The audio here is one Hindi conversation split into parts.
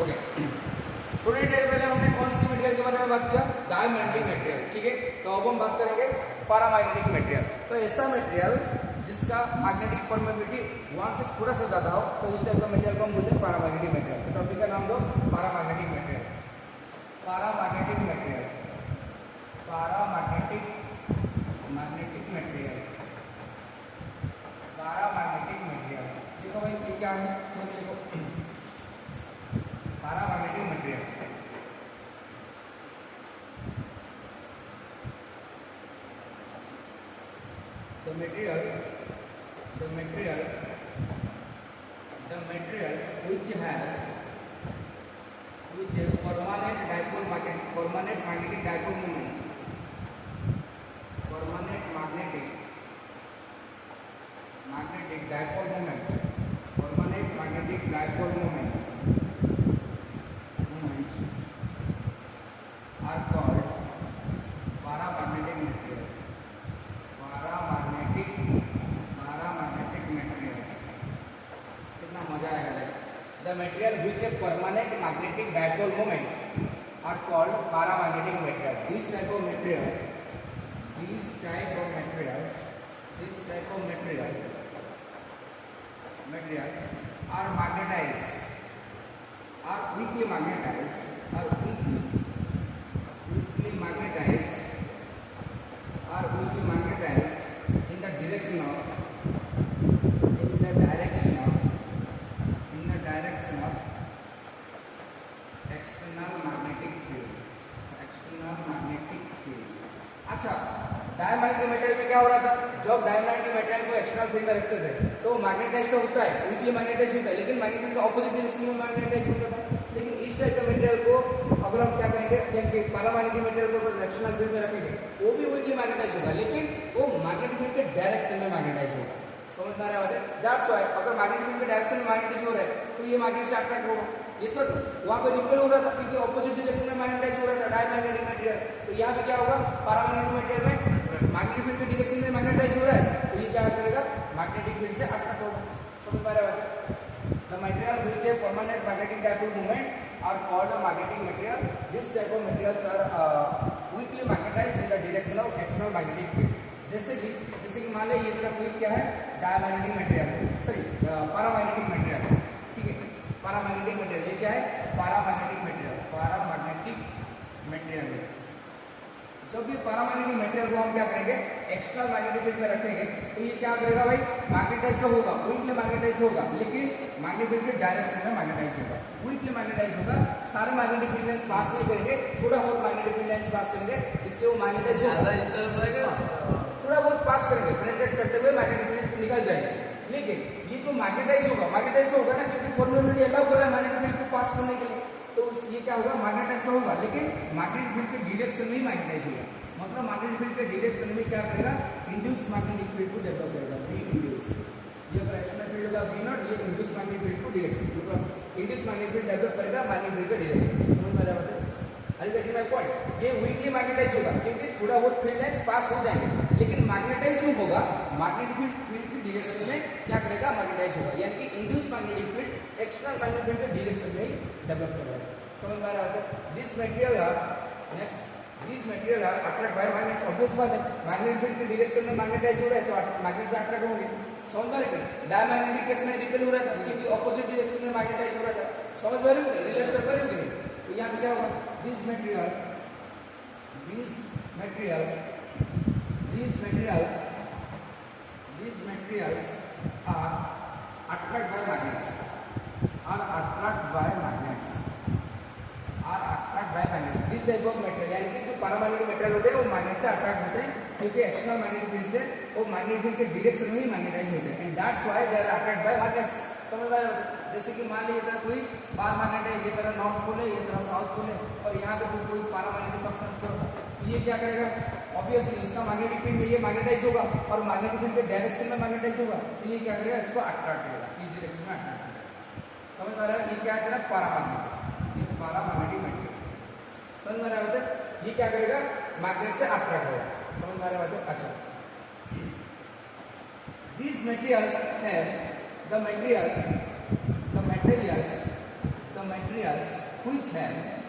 ओके, थोड़ी देर पहले हमने कौन सी मटेरियल के बारे में बात किया? डायमैग्नेटिक मटेरियल, ठीक है। तो अब हम बात करेंगे पैरामैग्नेटिक मटेरियल। तो ऐसा मटेरियल जिसका मैग्नेटिक परमेबिलिटी वहां से थोड़ा सा ज्यादा हो, तो इस टाइप का मटेरियल को हम बोलते हैं पैरामैग्नेटिक मटेरियल। तो टॉपिक का नाम दो paramagnetic material. Paramagnetic material, paramagnetic magnetic material, paramagnetic material. देखो भाई ये क्या है, देखो paramagnetic material. The material which has permanent magnetic dipole moment, permanent magnetic dipole moment, permanent magnetic dipole moment are called paramagnetic material. Paramagnetic material, कितना मजा आएगा। The material which has permanent magnetic dipole moment are called paramagnetic material. This type of material are magnetized, are weakly magnetized in the direction of external magnetic field. अच्छा, डायमैग्नेटिक मटेरियल में क्या हो रहा था? जब डायमैग्नेटिक मटेरियल को एक्सटर्नल फील्ड में रखते थे तो मैग्नेटाइज तो होता है, वीकली मैग्नेटाइज होता है, लेकिन मैग्नेटिक के ऑपोजिट डायरेक्शन में मैग्नेटाइज होता था। लेकिन इस टाइप का मटेरियल को अगर हम क्या करेंगे, पैरामैग्नेटिक मटेरियल को अगर एक्सटर्नल फील्ड में रखेंगे वो भी वीकली मैग्नेटाइज होगा, लेकिन वो मैग्नेटिक फील्ड के डायरेक्शन में मैग्नेटाइज होगा। समझ आ रहा है? दैट्स व्हाई अगर मैग्नेटिक फील्ड के डायरेक्शन में मैग्नेटाइज हो रहा है तो ये मैग्नेट से अट्रैक्ट होगा। ये सर वहाँ पे रिपेल हो रहा था क्योंकि ऑपोजिट डायरेक्शन में मैग्नेटाइज हो रहा था डायमैग्नेटिक मटेरियल। तो यहाँ पे क्या होगा, पैरामैग्नेटिक मटेरियल में मैग्नेटिक फील्ड के डायरेक्शन में मैग्नेटाइज हो रहा है तो ये क्या करेगा, मैग्नेटिक फील्ड से अट्रैक्ट होगा। समझ पा रहे हो? The material which have permanent magnetic dipole moment are called a magnetic material. This type of materials are weakly magnetized in the direction of external magnetic field. जैसे कि मान लीजिए ये मेरा फील्ड क्या है, diamagnetic material, sorry paramagnetic material, ठीक है। पैरामैग्नेटिक मटेरियल ये क्या है, पैरामैग्नेटिक मटेरियल। जब भी पैरामैग्नेटिक मटेरियल को हम क्या करेंगे, एक्सटर्नल मैग्नेटिक फील्ड में रखेंगे तो ये क्या करेगा भाई, मैग्नेटाइज तो होगा, वीकली मैग्नेटाइज होगा, लेकिन मैग्नेटिक फील्ड के डायरेक्शन में मैग्नेटाइज होगा, वीकली मैग्नेटाइज होगा। सारे मैग्नेटिक फील्ड लाइंस पास नहीं करेंगे, थोड़ा बहुत मैग्नेटिक फील्ड लाइंस पास करेंगे, इसलिए वो मैग्नेटाइज होगा, थोड़ा बहुत पास करेंगे, पेनिट्रेट करते हुए मैग्नेटिक फील्ड निकल जाएंगे। लेकिन ये जो मैग्नेटाइज होगा ना, क्योंकि परमेबिलिटी अलाउ कर रहा है मैग्नेटिक फील्ड को पास करने के लिए, तो ये क्या होगा, मैग्नेटाइज तो होगा, लेकिन मैग्नेटिक फील्ड के डायरेक्शन में ही मैग्नेटाइज होगा। मतलब मैग्नेटिक फील्ड के डायरेक्शन में क्या करेगा, इंड्यूस मैग्नेटिक फील्ड को डेवलप करेगा, बी इंड्यूस। ये अगर एक्सटर्नल फील्ड होगा बी नॉट, ये इंड्यूस मैग्नेटिक फील्ड को डायरेक्शन, मतलब इंड्यूस मैग्नेटिक फील्ड डेवलप करेगा मैग्नेटिक फील्ड के डायरेक्शन। समझ में आ रहा है? अरे गेटिंग माय पॉइंट, ये वीकली मैग्नेटाइज होगा क्योंकि थोड़ा बहुत फील्ड लाइंस पास हो जाएंगे, लेकिन मैग्नेटाइज जो होगा मैग्नेटिक फील्ड की डायरेक्शन में क्या करेगा, मैग्नेटाइज होगा, यानी कि induce magnetic field external magnetic field के डायरेक्शन में ही डेवलप करेगा। समझ में आ रहा है? This material are attract by magnets. Obvious बात है, मैग्नेटिक फील्ड के डायरेक्शन में मैग्नेटाइज हो रहा है तो मैग्नेट से अट्रैक्ट होंगे। समझ पा रहे? डायमैग्नेटिक केस में रिपेल हो रहा था क्योंकि ऑपोजिट डायरेक्शन में मैग्नेटाइज हो रहा था। समझ पा रहे हो? रिलेट कर पा रहे हो कि नहीं? तो यहाँ पे क्या होगा, these materials are attracted by magnets, this type of material, यानी कि जो पैरामैग्नेटिक मटेरियल होते हैं वो मैग्नेट से अट्रैक्ट होते हैं क्योंकि एक्सटर्नल मैग्नेटिक फील्ड से वो मैग्नेटिक फील्ड के डायरेक्शन में ही मैग्नेटाइज होते हैं, and that's why they are attract by magnets. समझ में? जैसे कि मान लीजिए तरह कोई बार मैग्नेट है, ये तरह नॉर्थ पोल है, ये तरह साउथ पोल है, और यहाँ पे कोई पैरामैग्नेटिक सब्सटेंस को, ये क्या करेगा, ऑब्वियसली इसका मैग्नेटिक फील्ड में ये मैग्नेटाइज होगा और मैग्नेटिक फील्ड के डायरेक्शन में मैग्नेटाइज होगा, तो ये क्या करेगा, इसको अट्रैक्ट करेगा, इस डायरेक्शन में अट्रैक्ट करेगा। समझ में आ रहा है? ये क्या करेगा, पैरामैग्नेटिक मटेरियल। समझ में आ रहा है? ये क्या करेगा, मैग्नेट से अट्रैक्ट होगा। समझ में आ रहा है? अच्छा, these materials have the materials materials which have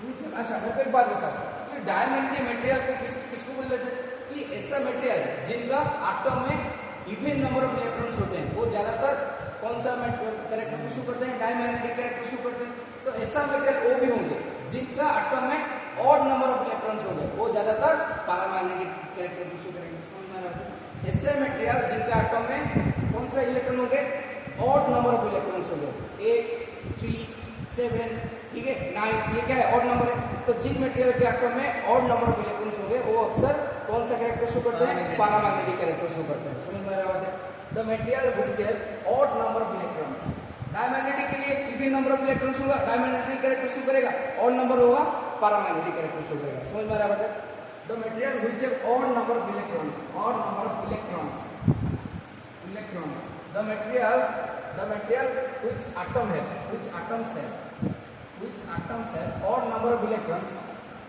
अच्छा मेरे को एक बात बताओ कि डायमैग्नेटिक मटेरियल को किसको बोलते हैं कि ऐसा मटेरियल जिनका एटम में इवन नंबर ऑफ इलेक्ट्रॉन्स होते हैं वो ज्यादातर कौन सा कैरेक्टर को शो करते हैं डायमैग्नेटिक कैरेक्टर शो करते हैं तो ऐसा मटेरियल वो भी होंगे जिनका एटम में ऑड नंबर ऑफ इलेक्ट्रॉन्स होंगे वो ज्यादातर पैरामैग्नेटिक कैरेक्टर को शो करेंगे समझ में आ रहा है ऐसे मटेरियल जिनका एटम में कौन सा इलेक्ट्रॉन होंगे ऑड नंबर ऑफ इलेक्ट्रॉन्स होंगे 8 3 7 ठीक है 9 ये क्या है ऑड नंबर है तो जिन मटेरियल के एटम में ऑड नंबर ऑफ इलेक्ट्रॉन्स होंगे वो अक्सर कौन सा कैरेक्टर शो करते हैं पैरामैग्नेटिक कैरेक्टर शो करते हैं समझ में आ रहा है the material which has odd number of electrons diamagnetic के लिए इवन नंबर ऑफ इलेक्ट्रॉन्स होगा डायमैग्नेटिक कैरेक्टर शो करेगा ऑड नंबर होगा पैरामैग्नेटिक कैरेक्टर शो करेगा समझ में आ रहा है the material which have odd number of electrons the material which atoms have odd number of electrons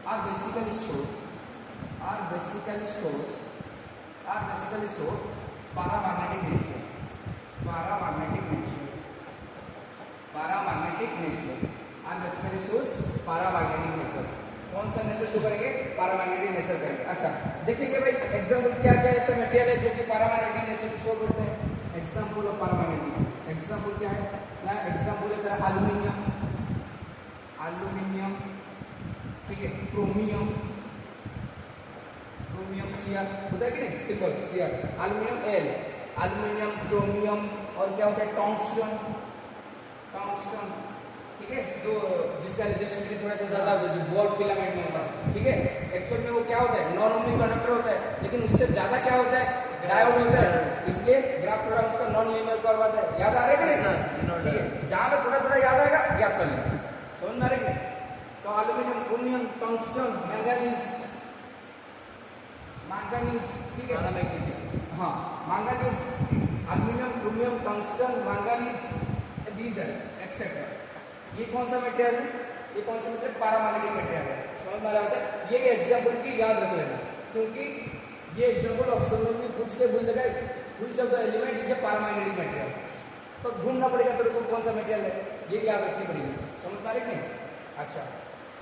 are basically shows paramagnetic nature कौन सा नेचर शो करेंगे पैरामैग्नेटिक नेचर करेंगे अच्छा देखेंगे भाई एग्जांपल क्या क्या ऐसा मटेरियल है जो कि पैरामैग्नेटिक नेचर को शो करते हैं एग्जांपल ऑफ पैरामैग्नेटिक एग्जांपल क्या है ना एग्जांपल है तेरा एल्यूमिनियम ठीक है क्रोमियम सीआर होता है कि नहीं सिंपल सीआर एल्यूमिनियम क्रोमियम और क्या होता है टंगस्टन ठीक है जो जिसका रेजिस्टिविटी थोड़ा सा ज्यादा होता है जो बॉल फिलामेंट में होता है ठीक है एक्चुअल में वो क्या होता है नॉन लीनियर कंडक्टर होता है लेकिन उससे ज्यादा क्या होता है डायोड होता है इसलिए ग्राफ थोड़ा उसका नॉन लीनियर कर्व आता है याद आ रहा है कि नहीं ठीक है जहां पे थोड़ा थोड़ा याद आएगा याद कर लेना समझ में आ रहा है तो एल्यूमिनियम क्रोमियम टंगस्टन मैंगनीज ठीक है हाँ manganese aluminium chromium tungsten manganese these are etcetera ये कौन सा मटेरियल है ये कौन सा मटेरियल पैरामैग्नेटिक मटेरियल है समझ में आ रहा है ये एग्जांपल की याद रख लेना क्योंकि ये एग्जांपल ऑप्शन में पूछ के भूल जाएगा which of the element is a paramagnetic material तो ढूंढना पड़ेगा तेरे को कौन सा मटेरियल है ये याद रखनी पड़ेगी समझ पा रहे नहीं अच्छा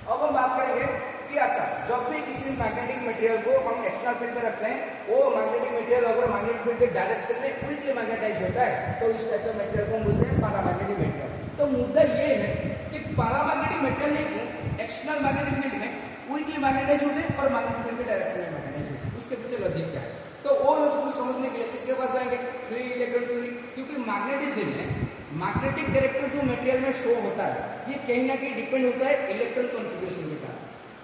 अब हम बात करेंगे कि अच्छा जब भी किसी मैग्नेटिक मटेरियल को हम एक्सटर्नल फील्ड में रखते हैं वो मैग्नेटिक मटेरियल अगर मैग्नेटिक फील्ड के डायरेक्शन में क्विकली मैग्नेटाइज होता है तो इस टाइप का मटेरियल को हम बोलते हैं पैरामैग्नेटिक मटेरियल तो मुद्दा ये है कि पैरामैग्नेटिक मटेरियल है कि एक्सटर्नल मैग्नेटिक फील्ड में क्विकली मैग्नेटाइज होते हैं और मैग्नेटिक फील्ड के डायरेक्शन में मैग्नेटाइज होते हैं उसके पीछे लॉजिक क्या है तो वो लॉजिक को समझने के लिए किसके पास जाएंगे फ्री इलेक्ट्रॉन थ्योरी क्योंकि मैग्नेटिज्म में मैग्नेटिक कैरेक्टर जो मटेरियल में शो होता है ये कहीं ना कहीं डिपेंड होता है इलेक्ट्रॉन कॉन्फ़िगरेशन के कारण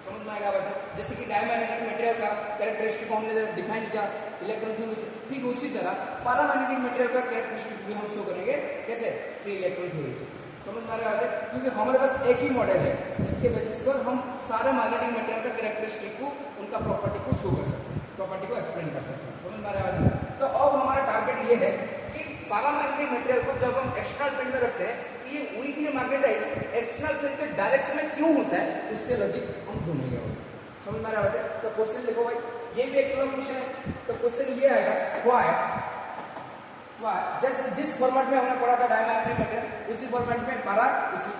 समझ में आएगा बेटा जैसे कि डायमैग्नेटिक मटेरियल का कैरेक्टरिस्टिक हमने डिफाइन किया इलेक्ट्रॉन थ्योरी से ठीक उसी तरह पैरामैग्नेटिक मटेरियल का कैरेक्टरिस्टिक भी हम शो करेंगे कैसे फ्री इलेक्ट्रॉन थ्योरी से समझ में आ रहा है क्योंकि हमारे पास एक ही मॉडल है जिसके बेसिस पर हम सारे मैग्नेटिक मटेरियल का कैरेक्टरिस्टिक को उनका प्रॉपर्टी को शो कर सकते हैं प्रॉपर्टी को एक्सप्लेन कर सकते हैं समझ में आ रहा है तो अब हमारा टारगेट ये है कि पैरामैग्नेटिक मटेरियल को जब हम एक्सटर्नल फील्ड में रखते हैं ये वीकली मैग्नेटाइज एक्सटर्नल फील्ड के डायरेक्शन में क्यों होता है इसके लॉजिक हम ढूंढेंगे समझ में आ रहा है तो क्वेश्चन देखो भाई ये भी एक क्वेश्चन है तो क्वेश्चन ये आएगा व्हाई जैसे जिस फॉर्मेट में हमने पढ़ा था डायमैग्नेटिक मटेरियल उसी फॉर्मेट में पैरा उसी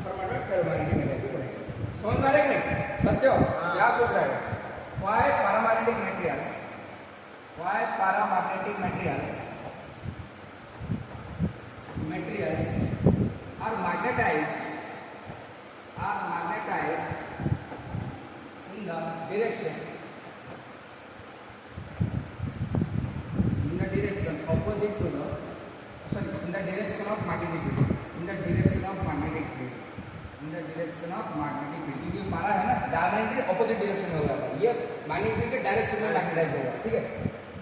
फॉर्मेट में फेरोमैग्नेटिक मटेरियल भी पढ़ेंगे समझ में आ रहा है नहीं सत्य क्या सोच रहा है why paramagnetic materials are magnetized in the direction opposite to the in the direction of magnetic field क्योंकि पारा है ना डायरेक्टली ऑपोजिट डायरेक्शन में होगा ये मैग्नेटिक फील्ड के डायरेक्शन में मैग्नेटाइज होगा ठीक है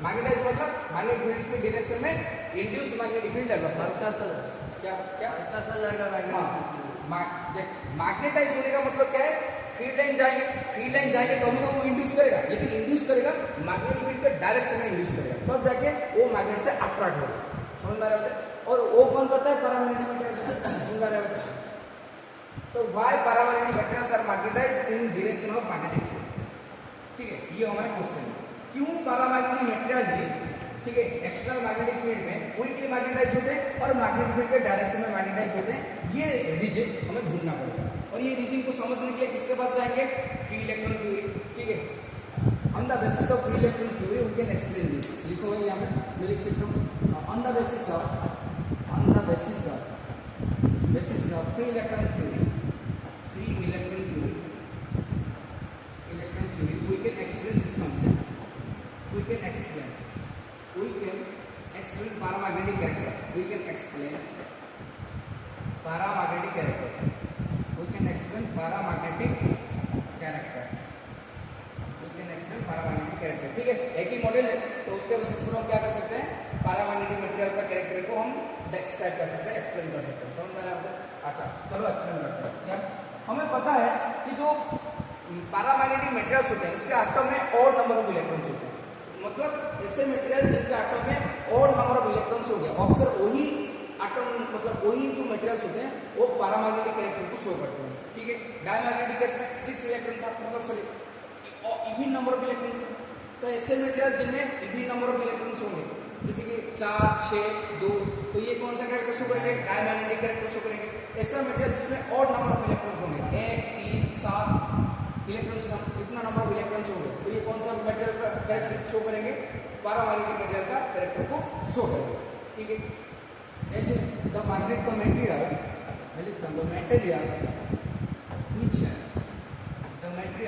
मैग्नेटाइज मतलब मैग्नेटिक फील्ड के डायरेक्शन में इंड्यूस मैग्नेटिक फील्ड डेवलप हल्का सा क्या हल्का सा जाएगा मैग्नेटाइज होने का मतलब क्या है फील्ड लाइन जाएंगे तो हमको वो इंड्यूस करेगा लेकिन इंड्यूस करेगा मैग्नेटिक फील्ड के डायरेक्शन में इंड्यूस करेगा तब जाके वो मैग्नेट से अट्रैक्ट होगा समझ में आ रहा है और वो कौन करता है पैरामैग्नेटिक मटेरियल समझ में आ रहा है तो why paramagnetic materials are magnetized in direction of magnetic field ठीक है ये हमारा क्वेश्चन है क्यों पैरामैग्नेटिक मटेरियल भी ठीक है। एक्सटर्नल मैग्नेटिक फील्ड में वीकली मैग्नेटाइज होते हैं और मैग्नेटिक फील्ड के डायरेक्शन में मैग्नेटाइज होते हैं। ये रीजन हमें ढूंढना पड़ेगा और ये रीजन को समझने के लिए किसके पास जाएंगे? फ्री इलेक्ट्रॉन थ्योरी, ठीक है। On the basis of free electron theory we can explain this. लिखो भाई यहाँ पे मैं लिख सकता हूँ on the basis of free electron theory we can explain this concept. We can explain paramagnetic character. We can explain paramagnetic character. ठीक है। एक ही मॉडल है तो उसके बेसिस पर हम क्या कर सकते हैं? पैरामैग्नेटिक मटेरियल का कैरेक्टर को हम डिस्क्राइब कर सकते हैं, एक्सप्लेन कर सकते हैं। समझ में आया आपको? अच्छा चलो एक्सप्लेन करते हैं। क्या हमें पता है कि जो पैरामैग्नेटिक मटेरियल्स होते हैं उसके एटम में ऑड नंबर ऑफ इलेक्ट्रॉन्स होते हैं। मतलब ऐसे मटेरियल जिनके एटम में ऑड नंबर ऑफ इलेक्ट्रॉन्स हो गए, अक्सर वही एटम मतलब वही जो मटेरियल्स होते हैं वो पैरामैग्नेटिक कैरेक्टर को शो करते हैं। ठीक है। डायमैग्नेटिक केस में 6 इलेक्ट्रॉन था, मतलब sorry even number of electrons. तो ऐसे मटेरियल जिनमें इवन नंबर ऑफ इलेक्ट्रॉन्स होंगे जैसे कि 4, 6, 2, तो ये कौन सा कैरेक्टर शो करेंगे? डायमैग्नेटिक कैरेक्टर शो करेंगे। ऐसा मटेरियल जिसमें ऑड नंबर ऑफ इलेक्ट्रॉन्स होंगे 1, 3, 7 इलेक्ट्रॉन्स का जितना नंबर ऑफ इलेक्ट्रॉन्स होंगे तो ये कौन सा मटेरियल का कैरेक्टर शो करेंगे? पैरामैग्नेटिक मटेरियल का कैरेक्टर को शो करेंगे। ठीक है। The magnet the material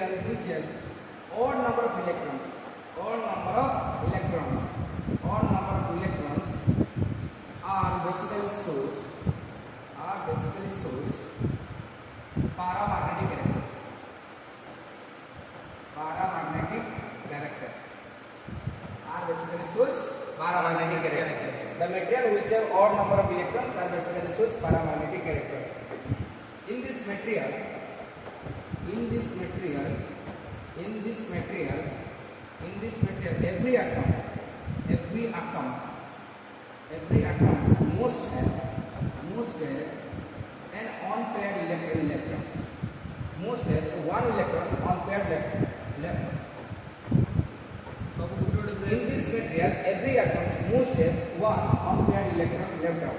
which has odd number of electrons are basically shows paramagnetic character. The material which have odd number of electrons are basically shows paramagnetic character. In this material, every atom must have an unpaired electrons. Must have one electron unpaired left. In this material, every atom must have one unpaired electron left out.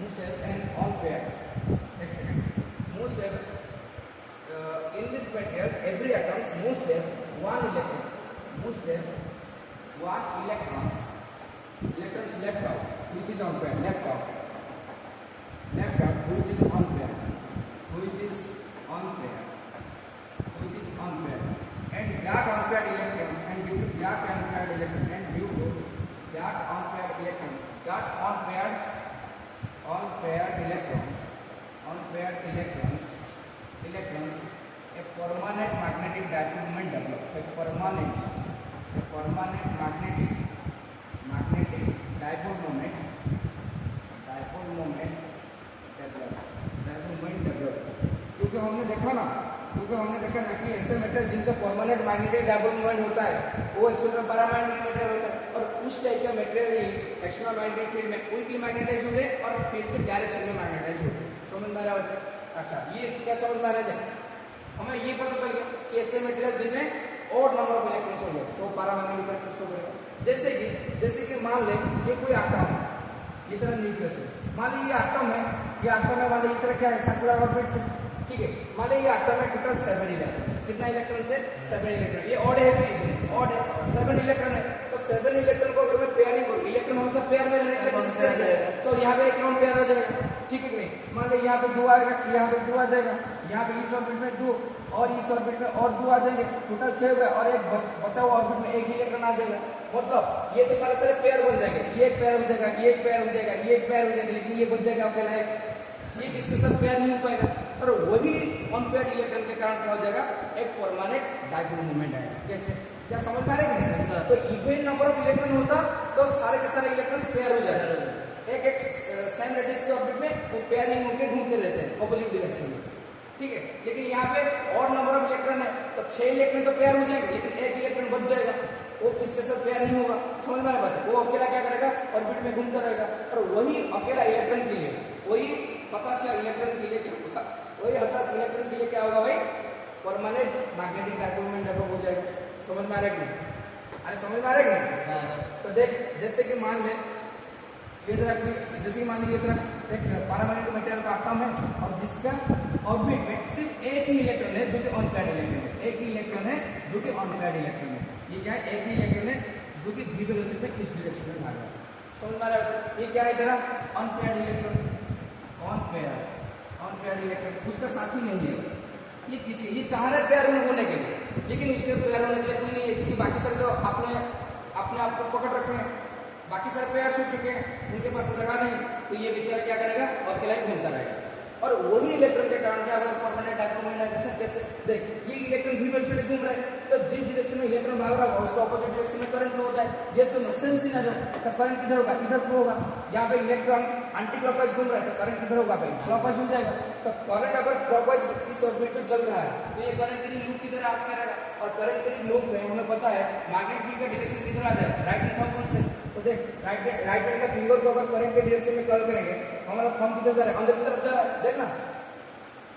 Must have an unpaired. In this material, every atom must have one electrons left out, which is unpaired, which is unpaired, and that unpaired electrons, and due to that unpaired electrons, a permanent magnetic dipole moment develops. A permanent magnetic dipole moment develops. क्योंकि हमने देखा ना कि ऐसे मेटेरियल जिनका परमानेंट मैग्नेटिक डायपोल मोमेंट होता है वो एक्चुअली में पैरामैग्नेटिक मटेरियल होता है। और उस टाइप का मटेरियल ही एक्सटर्नल मैग्नेटिक फील्ड में वीकली मैग्नेटाइज होते हैं और फील्ड के डायरेक्शन में मैग्नेटाइज होते हैं। समझ में आ रहा है? अच्छा ये क्या समझ में आ रहा है? हमें ये पता चल गया कि ऐसे मटेरियल जिनमें ऑड नंबर ऑफ इलेक्ट्रॉन्स होंगे तो पैरामैग्नेटिक कैरेक्टर शो करेगा। जैसे कि मान ले ये कोई आटम है, ये तरह न्यूक्लियस है। मान ली ये आटम है मान ली इस तरह क्या है? सर्कुलर ऑर्बिट से। ठीक है। मान ली ये आटम है, टोटल 7 इलेक्ट्रॉन। कितना इलेक्ट्रॉन है? 7 इलेक्ट्रॉन। ये ऑड है कि ऑड है? 7 इलेक्ट्रॉन है। तो 7 इलेक्ट्रॉन को अगर मैं पेयरिंग करूँ, इलेक्ट्रॉन हमेशा पेयर में रहने के लिए कोशिश करेंगे, तो यहाँ पे एक नॉन पेयर हो जाएगा। ठीक है कि नहीं? मान ली यहाँ पे 2 आएगा, यहाँ पे 2 आ जाएगा, यहाँ पे इस ऑर्बिट में 2 और इस ऑर्बिट में और 2 आ जाएंगे, टोटल 6 हो गए और एक बचा हुआ ऑर्बिट में एक इलेक्ट्रॉन आ जाएगा। मतलब ये तो सारे पेयर बन जाएंगे। ये एक पेयर हो जाएगा, ये एक पेयर हो जाएगा, ये एक पेयर हो जाएगा, लेकिन ये बच जाएगा अकेला एक। ये किसके साथ पेयर नहीं हो पाएगा और वही अनपेयर्ड इलेक्ट्रॉन के कारण क्या हो जाएगा? एक परमानेंट डायपोल मोमेंट आएगा। कैसे? क्या समझ पा रहे हैं? तो इवन नंबर ऑफ इलेक्ट्रॉन होता तो सारे के सारे इलेक्ट्रॉन्स पेयर हो जाएगा। एक सेम रेडियस के ऑर्बिट में वो पेयरिंग होकर घूमते रहते हैं ऑपोजिट डायरेक्शन में। ठीक है। लेकिन यहाँ पे और नंबर ऑफ इलेक्ट्रॉन है तो 6 इलेक्ट्रॉन तो पेयर हो जाएंगे, लेकिन एक इलेक्ट्रॉन बच जाएगा, वो किसके साथ पेयर नहीं होगा। समझ में आ रहा है? वो अकेला क्या करेगा? ऑर्बिट में घूमता रहेगा और वही अकेला इलेक्ट्रॉन के लिए वही हताश इलेक्ट्रॉन के लिए क्या होगा भाई? Permanent magnetic dipole moment develop हो जाएगा। समझ में आ रहा है कि अरे समझ में आ रहा है कि नहीं? तो देख जैसे कि मान ले ये तरह की, जैसे कि मान लीजिए ये तरह एक पैरामैग्नेटिक मटेरियल का एटम है और जिसका ऑर्बिट में सिर्फ एक ही इलेक्ट्रॉन है जो कि अनपेयर्ड इलेक्ट्रॉन है, एक ही इलेक्ट्रॉन है जो कि अनपेयर्ड इलेक्ट्रॉन है। ये क्या है? एक ही इलेक्ट्रॉन है जो कि v वेलोसिटी में इस डायरेक्शन में भाग रहा है। समझ में आ रहा है? ये क्या है जरा? अनपेयर्ड इलेक्ट्रॉन, अनपेयर्ड इलेक्ट्रॉन, उसका साथी नहीं है ये, किसी ये चाह रहा है पेयर होने के लिए, लेकिन उसके पेयर होने के लिए कोई नहीं है, क्योंकि बाकी सारे तो अपने आप को पकड़ रखे हैं, बाकी सारे पेयर हो चुके हैं, उनके पास जगह नहीं, तो ये बेचारा क्या करेगा? और अकेला ही घूमता रहेगा। और वही इलेक्ट्रॉन के कारण क्या होगा? परमानेंट डायपोल कैसे? देख ये इलेक्ट्रॉन v वेलोसिटी घूम रहा है, तो जिस डायरेक्शन में इलेक्ट्रॉन भाग रहा होगा उसका ऑपोजिट डायरेक्शन में करंट फ्लो होता है। ये सेम सीन है, तो करंट किधर होगा? इधर फ्लो होगा। यहाँ पे इलेक्ट्रॉन एंटी क्लॉकवाइज घूम रहा है, तो करंट किधर होगा भाई? क्लॉकवाइज हो जाएगा। तो करंट अगर क्लॉकवाइज इस ऑर्बिट में चल रहा है तो ये करंट की लूप किधर आप करेगा? और करंट की लूप में हमें पता है मैग्नेटिक फील्ड का डायरेक्शन किधर आता है? राइट हैंड थंब से। तो देख राइट हैंड का फिंगर को अगर करंट के डायरेक्शन में कर्ल करेंगे, हमारा थंब किधर जा रहा है? अंदर की तरफ जा रहा है, देखना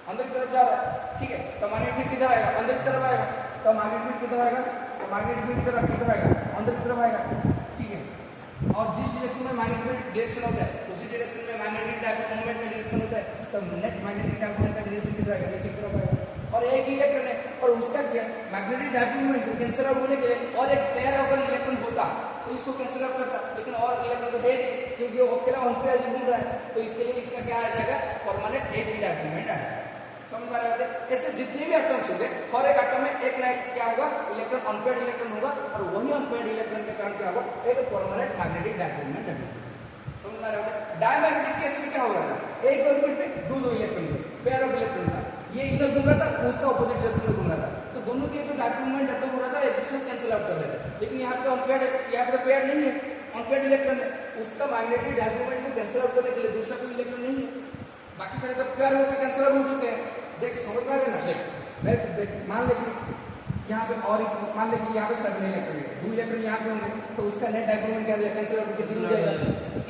अंदर की तरफ जा रहा है, ठीक है। तो मैग्नेटिक फील्ड किधर आएगा? अंदर की तरफ आएगा। तो मैग्नेटिक फील्ड किधर आएगा? तो मैग्नेटिक फील्ड किधर आएगा? अंदर की तरफ आएगा, ठीक है। और जिस डायरेक्शन में मैग्नेटिक फील्ड डायरेक्शन होता है उसी डायरेक्शन में मैग्नेटिक डायपोल मोमेंट का डायरेक्शन होता है, तो नेट मैग्नेटिक डायपोल मोमेंट का डायरेक्शन किधर आएगा? नीचे की तरफ आएगा। और एक ही इलेक्ट्रॉन है और उसका क्या मैग्नेटिक डायपोल मोमेंट को कैंसिल आउट होने के लिए और एक पेयर अगर इलेक्ट्रॉन होता तो इसको कैंसिल आउट करता, लेकिन और इलेक्ट्रॉन तो है नहीं क्योंकि वो अकेला अनपेयर्ड घूम रहा है, तो इसके लिए इसका क्या आ जाएगा? परमानेंट एक ही डायपोल मोमेंट आ जाएगा। समझ में आ रहा है? ऐसे जितने भी एटम्स होंगे हर एक एटम में एक ना एक क्या होगा? इलेक्ट्रॉन अनपेयर्ड इलेक्ट्रॉन होगा, और वही अनपेयर्ड इलेक्ट्रॉन के कारण क्या होगा? एक permanent magnetic dipole moment develop. समझ में आ रहा है? डायमैग्नेटिक केस में क्या हो रहा था? एक ऑर्बिट में दो इलेक्ट्रॉन थे, पेयर ऑफ इलेक्ट्रॉन था, ये इधर घूम रहा था, उसका ऑपोजिट डायरेक्शन में घूम रहा था, तो दोनों के जो डायपोल मोमेंट डेवलप हो रहा था एक दूसरे को कैंसिल आउट कर रहे थे। लेकिन यहाँ पे अनपेयर्ड, यहाँ पे पेयर नहीं है, अनपेयर्ड इलेक्ट्रॉन है, उसका मैग्नेटिक डायपोल मोमेंट को कैंसिल आउट करने के लिए दूसरा कोई इलेक्ट्रॉन नहीं है, बाकी सारे तो पेयर होकर कैंसिल आउट हो चुके हैं। देख समझ में आ रहा है ना? देख मान ले कि यहाँ पे और मान ले कि यहाँ पे सब इलेक्ट्रॉन है, दो इलेक्ट्रॉन यहाँ पे होंगे तो उसका नेट डायपोल मोमेंट क्या हो जाएगा? कैंसिल आउट होकर जीरो हो जाएगा।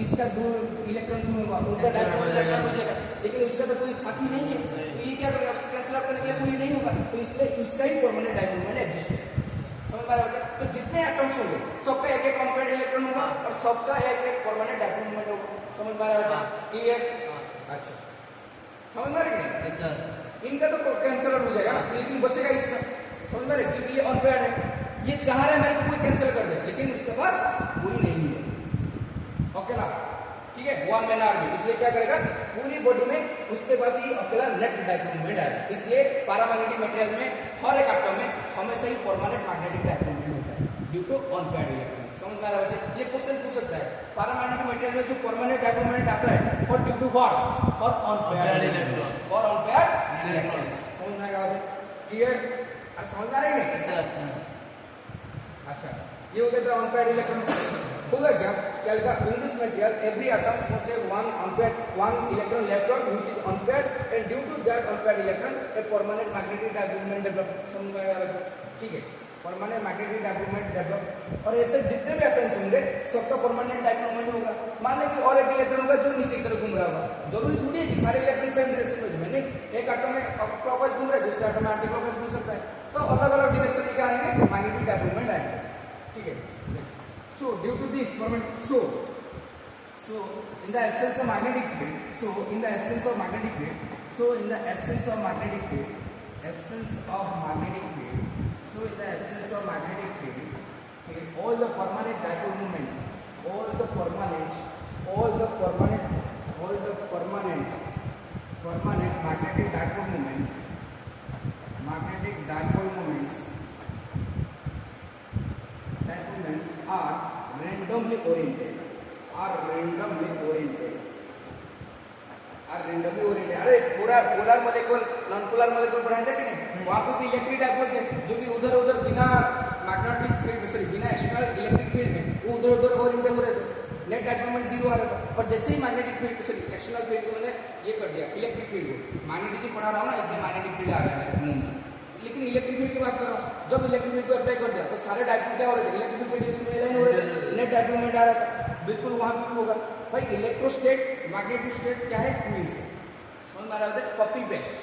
इसका दो इलेक्ट्रॉन जो होगा उनका डायपोल मोमेंट कैंसिल हो जाएगा, लेकिन उसका तो कोई साथी नहीं है, तो ये क्या करेगा? उसको कैंसिल आउट करने के लिए कोई नहीं होगा, तो इसलिए उसका ही परमानेंट डायपोल मोमेंट एग्जिस्ट है। समझ में आ रहा है? तो जितने एटम्स होंगे सबका एक एक अनपेयर्ड इलेक्ट्रॉन होगा और सबका एक एक परमानेंट डायपोल मोमेंट होगा। समझ में आ रहा है? क्लियर? अच्छा समझ में आ रही है? सर इनका तो कैंसिल आउट हो जाएगा ना, लेकिन बचेगा इसका। समझ में आ रही है? क्योंकि ये अनपेयर्ड है, ये चाह रहा है मेरे को कोई कैंसिल कर दे, लेकिन उसके पास कोई नहीं है, अकेला, ठीक है, वन मैन आर्मी। इसलिए क्या करेगा? पूरी बॉडी में उसके पास ही अकेला नेट डायपोल मोमेंट आएगा। इसलिए पैरामैग्नेटिक मटेरियल में हर एक एटम में हमेशा ही परमानेंट मैग्नेटिक डायपोल मोमेंट होता है ड्यू टू अनपेयर्ड इलेक्ट्रॉन। समझ में आ रहा है? ये क्वेश्चन पूछ सकता है, पैरामैग्नेटिक मटेरियल में जो परमानेंट डायपोल मोमेंट आता है for due to what? For unpaired electron, for unpaired electron. समझ में आएगा? क्लियर? समझ में आ रही है? अच्छा ये हो गया था अनपेयर्ड इलेक्ट्रॉन। होगा क्या? क्या in this material every atoms must have one electron left out which is unpaired, and due to that unpaired electron a permanent magnetic dipole moment develop। समझ में आया? ठीक है, permanent magnetic dipole moment develop. और ऐसे जितने भी एटम्स होंगे सबका परमानेंट डायपोल मोमेंट होगा। मान लें कि और एक इलेक्ट्रॉन होगा जो नीचे की तरफ घूम रहा होगा, जरूरी थोड़ी है कि सारे इलेक्ट्रॉन सेम डायरेक्शन में घूमें, नहीं, एक एटम में क्लॉकवाइज घूम रहा है, दूसरे एटम में एंटी क्लॉकवाइज घूम सकता है, तो अलग अलग डायरेक्शन में क्या आएंगे? मैग्नेटिक डायपोल मोमेंट आएंगे, ठीक है। So due to this permanent so in the absence of magnetic field, so in the absence of magnetic field, so in the absence of magnetic field, so in the absence of magnetic field, okay, all the permanent dipole moment, all the permanent magnetic dipole moments are randomly oriented, अरे polar molecule non polar molecule पढ़ाए थे कि नहीं? वहाँ पे भी इलेक्ट्रिक डायपोल थे जो कि उधर उधर बिना मैग्नेटिक फील्ड में, बिना एक्सटर्नल इलेक्ट्रिक फील्ड में वो उधर उधर ओरिएंटेड हो रहे थे, नेट डायपोल मोमेंट जीरो आ रहा था। और जैसे ही मैग्नेटिक फील्ड एक्सटर्नल फील्ड को मैंने ये कर दिया इलेक्ट्रिक फील्ड को, मैग्नेटिज्म पढ़ा रहा हूँ ना इसलिए मैग्नेटिक फील्ड आ रहा है मेरे मुंह में, लेकिन इलेक्ट्रिक फील्ड की बात कर रहा हूँ, जब इलेक्ट्रिक फील्ड को अप्लाई कर दिया तो सारे डायपोल क्या हो रहे थे? इलेक्ट्रिक फील्ड के डायरेक्शन में लाइन हो रहे थे, नेट डायपोल मोमेंट आ रहा था, बिल्कुल वहां भी होगा भाई। इलेक्ट्रोस्टेट मैग्नेटिक स्टेट क्या है? ट्विन्स है। समझ में आ रहा है? Copy paste.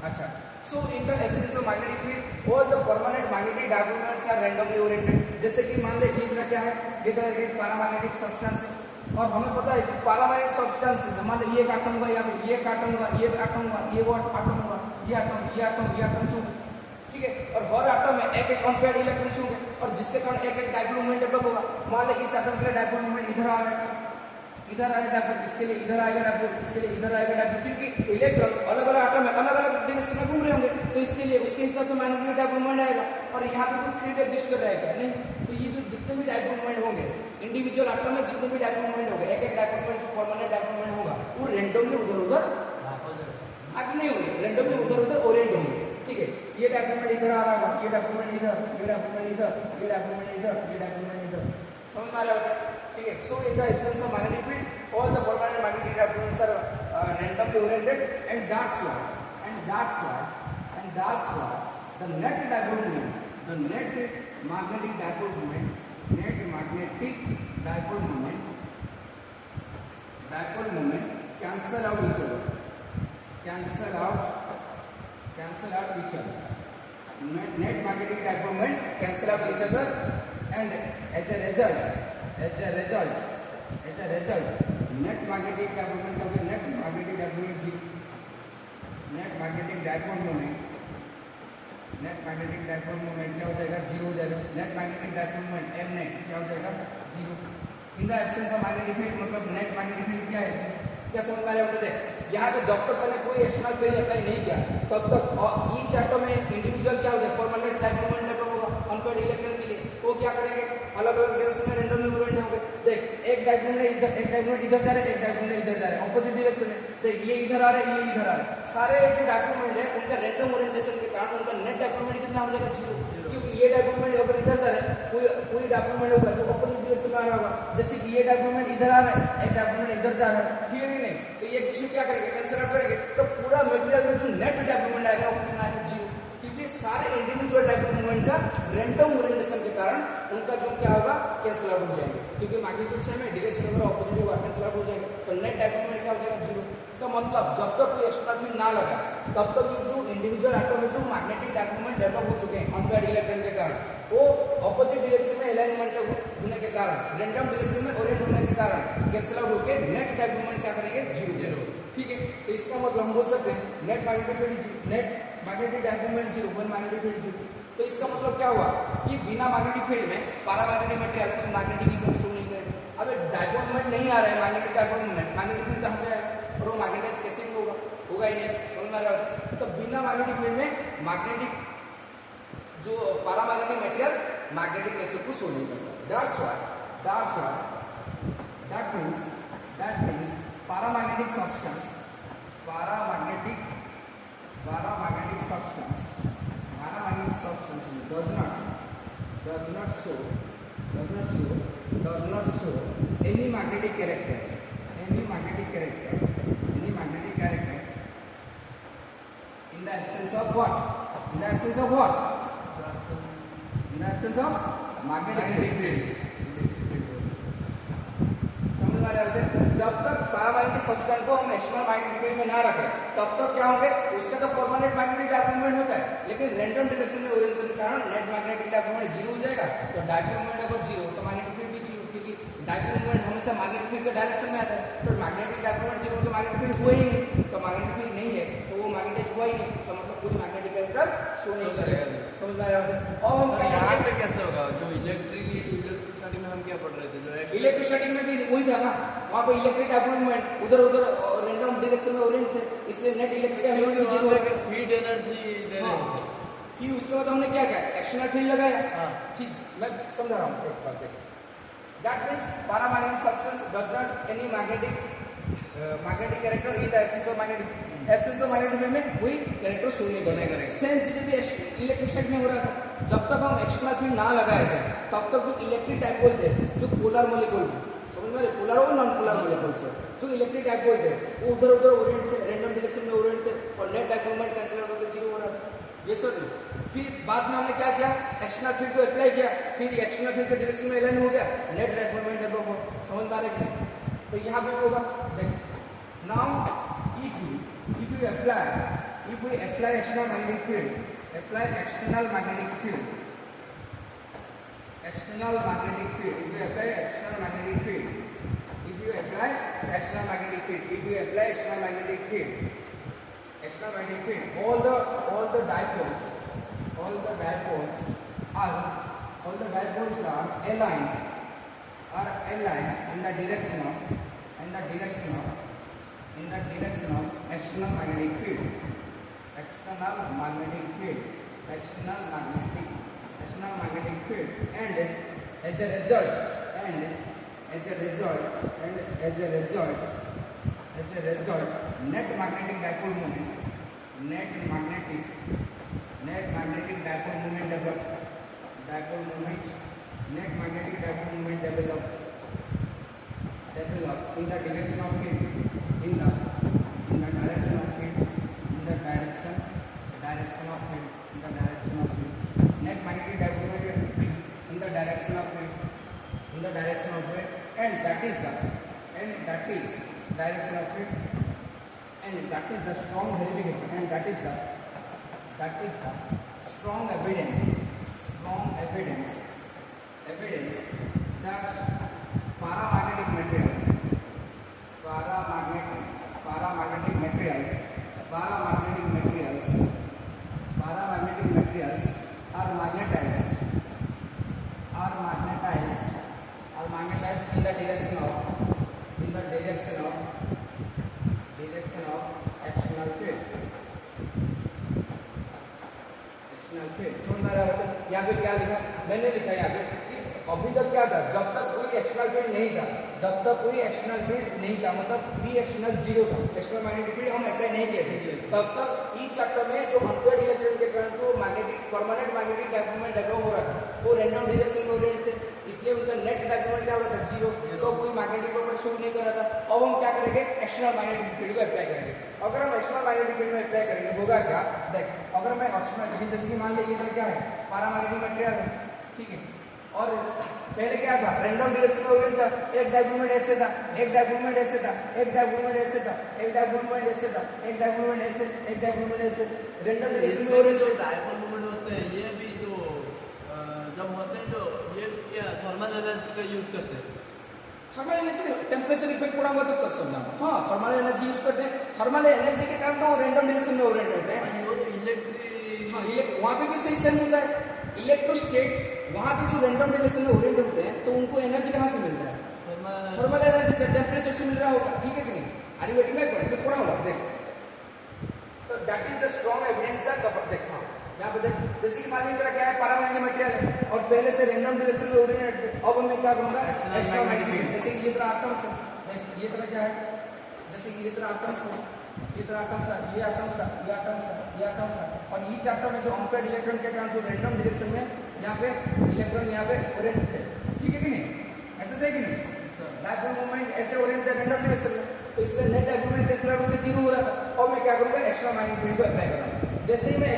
अच्छा, so in the absence of magnetic field all the permanent magnetic dipole moments are randomly oriented. जैसे कि मान ले इधर क्या है, इधर एक पैरामैग्नेटिक सब्सटेंस है और हमें पता है कि पैरामैग्नेटिक सब्सटेंस है, मान लो ये एक एटम होगा, या फिर ये एक एटम होगा, ये एटम होगा, ये एटम होगा, ये एटम, ये एटम, ये एटम्स होंगे, ठीक है। और हर एटम में एक एक अनपेयर्ड इलेक्ट्रॉन्स होंगे और जिसके कारण एक एक डाइपोल मोमेंट डेवलप होगा। मान लो इस एटम के लिए डाइपोल मोमेंट इधर आ रहा है, इधर आएगा डाइपोल, इसके लिए इधर आएगा डाइपोल, इसके लिए इधर आएगा डाइपोल, क्योंकि इलेक्ट्रॉन अलग अलग एटम में अलग अलग डायरेक्शन में घूम रहे होंगे, तो इसके लिए उसके हिसाब से मैग्नेटिक डाइपोल मोमेंट आएगा। और यहाँ पे कोई फील्ड एग्जिस्ट कर रहा है क्या? नहीं। तो ये जो जितने भी डाइपोल मोमेंट होंगे इंडिविजुअल एटम में, जितने भी डाइपोल मोमेंट होंगे, एक एक डाइपोल मोमेंट जो परमानेंट डाइपोल मोमेंट होगा वो रैंडमली उधर-उधर भाग नहीं होंगे, रैंडमली उधर-उधर ओरिएंट होंगे, ठीक है। ये डाइपोल मोमेंट इधर आ रहा होगा, ये डाइपोल मोमेंट इधर, ये डाइपोल मोमेंट इधर, ये डाइपोल मोमेंट इधर, ये डाइपोल मोमेंट इधर, समझ में आ रहा है? ठीक है। So in the absence of magnetic field all the permanent magnetic dipole moments are randomly oriented, and that's why the net dipole moment, the net magnetic dipole moment, cancel out each other, net magnetic dipole moment cancel out each other, and as a result net magnetic dipole moment का net magnetic dipole moment zero, net magnetic dipole moment क्या हो जाएगा? जीरो हो जाएगा। Net magnetic dipole moment m net क्या हो जाएगा? Zero. In the absence of magnetic field मतलब नेट मैग्नेटिक फील्ड क्या है? क्या समझ में आ रहा है? देख यहाँ पे जब तक मैंने कोई एक्सटर्नल फील्ड अप्लाई नहीं किया तब तक ईच एटम में इंडिविजुअल क्या हो जाएगा? परमानेंट डाइपोल मोमेंट डेवलप होगा अनपेयर्ड इलेक्ट्रॉन के लिए। वो क्या करेंगे? अलग अलग डायरेक्शन में रैंडमली ओरिएंट होंगे। देख एक डाइपोल मोमेंट इधर जा रहा है, एक डाइपोल मोमेंट इधर जा रहा है, ऑपोजिट डायरेक्शन में। देख ये इधर आ रहा है, ये इधर आ रहा है। सारे जो डाइपोल मोमेंट है उनका रैंडम ओरिएंटेशन के कारण उनका नेट डाइपोल मोमेंट कितना हो जाएगा? जीरो। क्योंकि ये डाइपोल मोमेंट अगर इधर जा रहा है, कोई डाइपोल मोमेंट होगा जो ऑपोजिट डायरेक्शन में आ रहा होगा। जैसे कि ये डाइपोल मोमेंट इधर आ रहा है, एक डाइपोल मोमेंट इधर जा रहा है, ठीक है कि नहीं? तो ये किसी क्या करेंगे? कैंसिल आउट करेंगे, तो पूरा मटेरियल में जो नेट डाइपोल मोमेंट आएगा वो कितना आएगा? जीरो। क्योंकि सारे इंडिविजुअल डाइपोल मोमेंट का रैंडम ओरिएंटेशन के कारण उनका जो क्या होगा? कैंसिल आउट हो जाएंगे। क्योंकि मैग्नीट्यूड सेम है, डायरेक्शन वगैरह ऑपोजिट होगा, कैंसिल आउट हो जाएगा। तो नेट डाइपोल मोमेंट क्या हो जाएगा? जीरो। तो मतलब जब तक कोई एक्सटर्नल फील्ड ना लगा तब तक ये जो इंडिविजुअल एटम में जो मैग्नेटिक डाइपोल मोमेंट डेवलप हो चुके हैं अनपेयर्ड इलेक्ट्रॉन के कारण, वो ऑपोजिट डायरेक्शन में अलाइनमेंट होने के कारण, रैंडम डायरेक्शन में ओरिएंट होने के कारण कैंसिल आउट होकर नेट डाइपोल मोमेंट क्या करेंगे? जीरो। ठीक है। तो इसका मतलब हम बोल सकते हैं net magnetic dipole moment zero, one magnetic field zero. तो इसका मतलब क्या हुआ कि बिना मैग्नेटिक फील्ड में पैरामैग्नेटिक मटेरियल को मैग्नेटिक इक्वेशन शो नहीं करेगा। अब डाइपोल मोमेंट नहीं आ रहा है, magnetic dipole moment, magnetic field कहां से आएगा? और वो मैग्नेटाइज कैसे भी होगा ही नहीं। समझ में आ रहा है? तो बिना मैग्नेटिक फील्ड में मैग्नेटिक जो पैरामैग्नेटिक मटेरियल मैग्नेटिक नेचर को शो नहीं करता। That's why that means paramagnetic substance does not show any magnetic character in the absence of what? In the absence of magnetic field. समझ में आ रहा है? जब तक पैरामैग्नेटिक सब्सटेंस को हम एक्सटर्नल मैग्नेटिक फील्ड में ना रखें तब तक क्या होंगे? उसका तो परमानेंट मैग्नेटिक डाइपोल मोमेंट होता है, लेकिन रैंडम डायरेक्शन में ओरिएंटेशन के कारण net magnetic dipole moment zero हो जाएगा। तो डाइपोल मोमेंट अगर जीरो तो मैग्नेटिक फील्ड भी जीरो, क्योंकि डाइपोल मोमेंट हमेशा मैग्नेटिक फील्ड के डायरेक्शन में आता है। तो मैग्नेटिक डाइपोल मोमेंट जीरो तो मैग्नेटिक फील्ड हुआ ही नहीं, तो मैग्नेटिक फील्ड नहीं है तो वो मैग्नेटाइज हुआ ही नहीं, तो मतलब कोई मैग्नेटिक कैरेक्टर शो नहीं करेगा। समझ में आ रहा है? और हम यहाँ पे कैसे होगा? जो इलेक्ट्रिसिटी में हम क्या पढ़ रहे थे, जो इलेक्ट्रिसिटी में भी वही था ना, वहाँ पे इलेक्ट्रिक डाइपोल मोमेंट उधर रैंडम डायरेक्शन में ओरिएंट थे, इसलिए नेट इलेक्ट्रिक फीड एनर्जी दे रहे हैं। फिर उसके बाद हमने क्या किया? एक्सटर्नल फील्ड लगाया। ठीक, मैं समझा रहा हूँ एक बात। That means paramagnetic substance does not any magnetic character in the absence of magnetic field में कोई कैरेक्टर शो नहीं करेगा। सेम चीजें भी इलेक्ट्रिसिटी में हो रहा था। जब तक हम एक्सटर्नल फील्ड ना लगाए थे तब तक जो इलेक्ट्रिक डाइपोल थे, जो पोलर मॉलिक्यूल थे, समझ में? पोलर और नॉन पोलर मॉलिक्यूल्स जो इलेक्ट्रिक डाइपोल थे वो उधर ओरिएंट थे, रैंडम डायरेक्शन में ओरिएंट थे, और net dipole moment cancel out होकर जीरो हो रहा था। ये सर फिर बाद में हमने क्या किया? एक्सटर्नल फील्ड को अप्लाई किया, फिर एक्सटर्नल फील्ड के डायरेक्शन में अलाइन हो गया, नेट डाइपोल मोमेंट डेवलप हो। समझ पा रहे हैं? तो यहाँ भी होगा। देख now if you apply if we apply external magnetic field, apply external magnetic field, external magnetic field, if you apply external magnetic field, if you apply external magnetic field, if you apply external magnetic field, external magnetic field, all the dipoles are aligned in the direction of external magnetic field, external magnetic field, and as a result, net magnetic dipole moment develop in the direction of field, in the direction of field, net magnetic dipole moment in the direction of field, and that is the strong verification, and that is the strong evidence that paramagnetic materials are magnetized in the direction of external field. सुन रहा है? यहाँ पे क्या लिखा? मैंने लिखा यहाँ पे कि अभी तक क्या था, जब तक कोई एक्सटर्नल फील्ड नहीं था, मतलब बी एक्सटर्नल 0 था, एक्सटर्नल मैग्नेटिक फील्ड हम अप्लाई नहीं किए थे, तब तक ई चैप्टर में जो अनपेड इलेक्ट्रॉन के कारण जो परमानेंट मैग्नेटिक डायपोल डेवलप हो रहा था वो रैंडम डायरेक्शन में ओरिएंटेड थे, इसलिए उनका नेट डायपोल क्या हो रहा था 0, तो कोई मैग्नेटिक प्रॉपर्टी शो नहीं कर रहा था। अब हम क्या करेंगे, एक्सटर्नल मैग्नेटिक फील्ड को अप्लाई करेंगे। अगर हम एक्सटर्नल मैग्नेटिक फील्ड में अप्लाई करेंगे होगा क्या, देख अगर मैं एक्सटर्नल, जैसे कि मान लीजिए इधर क्या है, पारामैग्नेटिक मटेरियल है, ठीक है, और पहले क्या था, रैंडम डायरेक्शन में ओरिएंट था, एक डायपोल मोमेंट ऐसे था, एक डायपोल मोमेंट ऐसे था, एक डायपोल मोमेंट ऐसे था, एक डायपोल मोमेंट ऐसे था, एक डायपोल मोमेंट ऐसे, एक डायपोल मोमेंट ऐसे, रैंडम डायरेक्शन में ओरिएंट। जो डायपोल मोमेंट होते हैं ये भी जो जब होते हैं, जो ये क्या थर्मल एनर्जी का यूज करते हैं, थर्मल एनर्जी टेम्परेचर इफेक्ट पूरा मदद कर सकता हूँ। हाँ, थर्मल एनर्जी यूज करते हैं, थर्मल एनर्जी के कारण तो रैंडम डायरेक्शन में ओरिएंट होते हैं। हाँ, वहाँ पे भी सही सेम होता है, इलेक्ट्रोस्टेट वहाँ पे जो रैंडम डायरेक्शन में ओरिएंट होते हैं तो उनको एनर्जी कहाँ से मिलता है, थर्मल एनर्जी से, टेम्परेचर से मिल रहा होगा, ठीक है कि नहीं? Are you getting my point? फिर पूरा होगा, देख तो that is the strong evidence that देख, हाँ यहाँ पे देख, जैसे कि मान लीजिए तरह क्या है, पारामैग्नेटिक मटेरियल है और पहले से रैंडम डायरेक्शन में ओरिएंट है, अब मैं क्या करूँगा, एक्स्ट्रा मैग्नेटिक, जैसे ये तरह एटम्स है, देख ये तरह क्या है, जैसे ये तरह एटम्स है, ये तरह एटम्स है, ये एटम्स है, ये एटम्स है, ये एटम्स है, और ये चैप्टर में जो अनपेड इलेक्ट्रॉन के कारण जो रैंडम डायरेक्शन में यहाँ पे इलेक्ट्रॉन यहाँ पे ओरिएंट थे, ठीक है कि नहीं? ऐसे थे कि नहीं? डायपोल मोमेंट ऐसे ओरिएंट थे रैंडम डायरेक्शन में, तो इसलिए नेट डायपोल मोमेंट टेंसर होकर 0 हो रहा था। और मैं क्या करूँगा, एक्स्ट्रा मैग्नेटिक फील्ड को अप्लाई करूँगा। जैसे ही मैं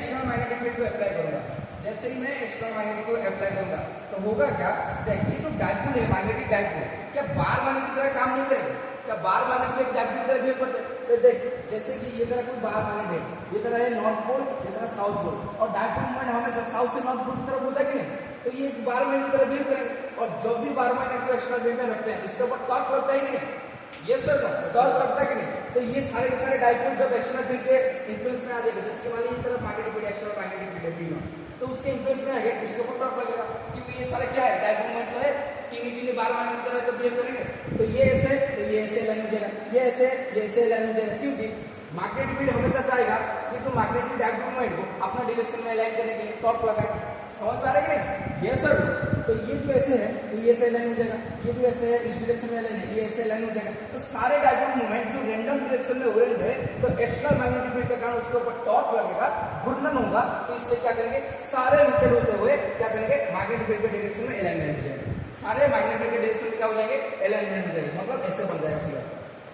एक्स्ट्रा मैग्नेटिक फील्ड को अप्लाई करूँगा, तो होगा क्या, देखिए जो डायपोल है, मैग्नेटिक डायपोल, क्या बार मैग्नेट की तरह काम नहीं करेगा, क्या बार मैग्नेट में एक डायपोल की तरह बिहेव करते हैं? तो देख, जैसे कि ये तरह कोई बार मैग्नेट है, ये तरह है नॉर्थ पोल, ये तरह साउथ पोल, और डायपोल मोमेंट हमेशा साउथ से नॉर्थ पोल की तरफ होता है कि नहीं? तो ये बार मैग्नेट की तरह बिहेव करेंगे, और जब भी बार मैग्नेट को एक्स्ट्रा फील्ड में रखते हैं इसके ऊपर टॉर्क लगता है कि नहीं? ये सर टॉर्क लगता है कि नहीं? तो ये सारे के सारे डायपोल जब एक्स्ट्रा फील्ड के इन्फ्लुएंस में आ जाएगा, जैसे कि मान लीजिए तरफ magnetic field, extra magnetic field है P0, तो उसके इन्फ्लुएंस में आ गया, इसके ऊपर टॉर्क लगेगा, क्योंकि ये सारे क्या है, डायपोल मोमेंट तो है, टीनी बार मैग्नेट की तरह तो बिहेव करेंगे, तो ये ऐसे, तो ये ऐसे लाइन हो जाएगा, ये ऐसे लाइन हो जाएगा, क्योंकि मैग्नेटिक फील्ड हमेशा चाहेगा कि जो मैग्नेटिक डायपोल मोमेंट को अपना डायरेक्शन में अलाइन करने के लिए टॉर्क लगाएगा। समझ पा रहे कि नहीं? ये सर, तो ये जो ऐसे है तो ये ऐसे लाइन हो जाएगा, ये जो ऐसे है इस डायरेक्शन में लाइन है, ये ऐसे लाइन हो जाएगा। तो सारे डायपोल मोमेंट जो रैंडम डायरेक्शन में ओरिएंट है, तो एक्स्ट्रा मैग्नेटिक फील्ड के कारण उसके ऊपर टॉर्क लगेगा, घूर्णन होगा, तो इसलिए क्या करेंगे, सारे रोटेट होते हुए क्या करेंगे, मैग्नेटिक फील्ड के डायरेक्शन में अलाइनमेंट हो जाएगा, सारे मैग्नेटिक फील्ड के डायरेक्शन में क्या हो जाएंगे, अलाइनमेंट हो जाएगा, मतलब ऐसे बन जाएगा फिगर,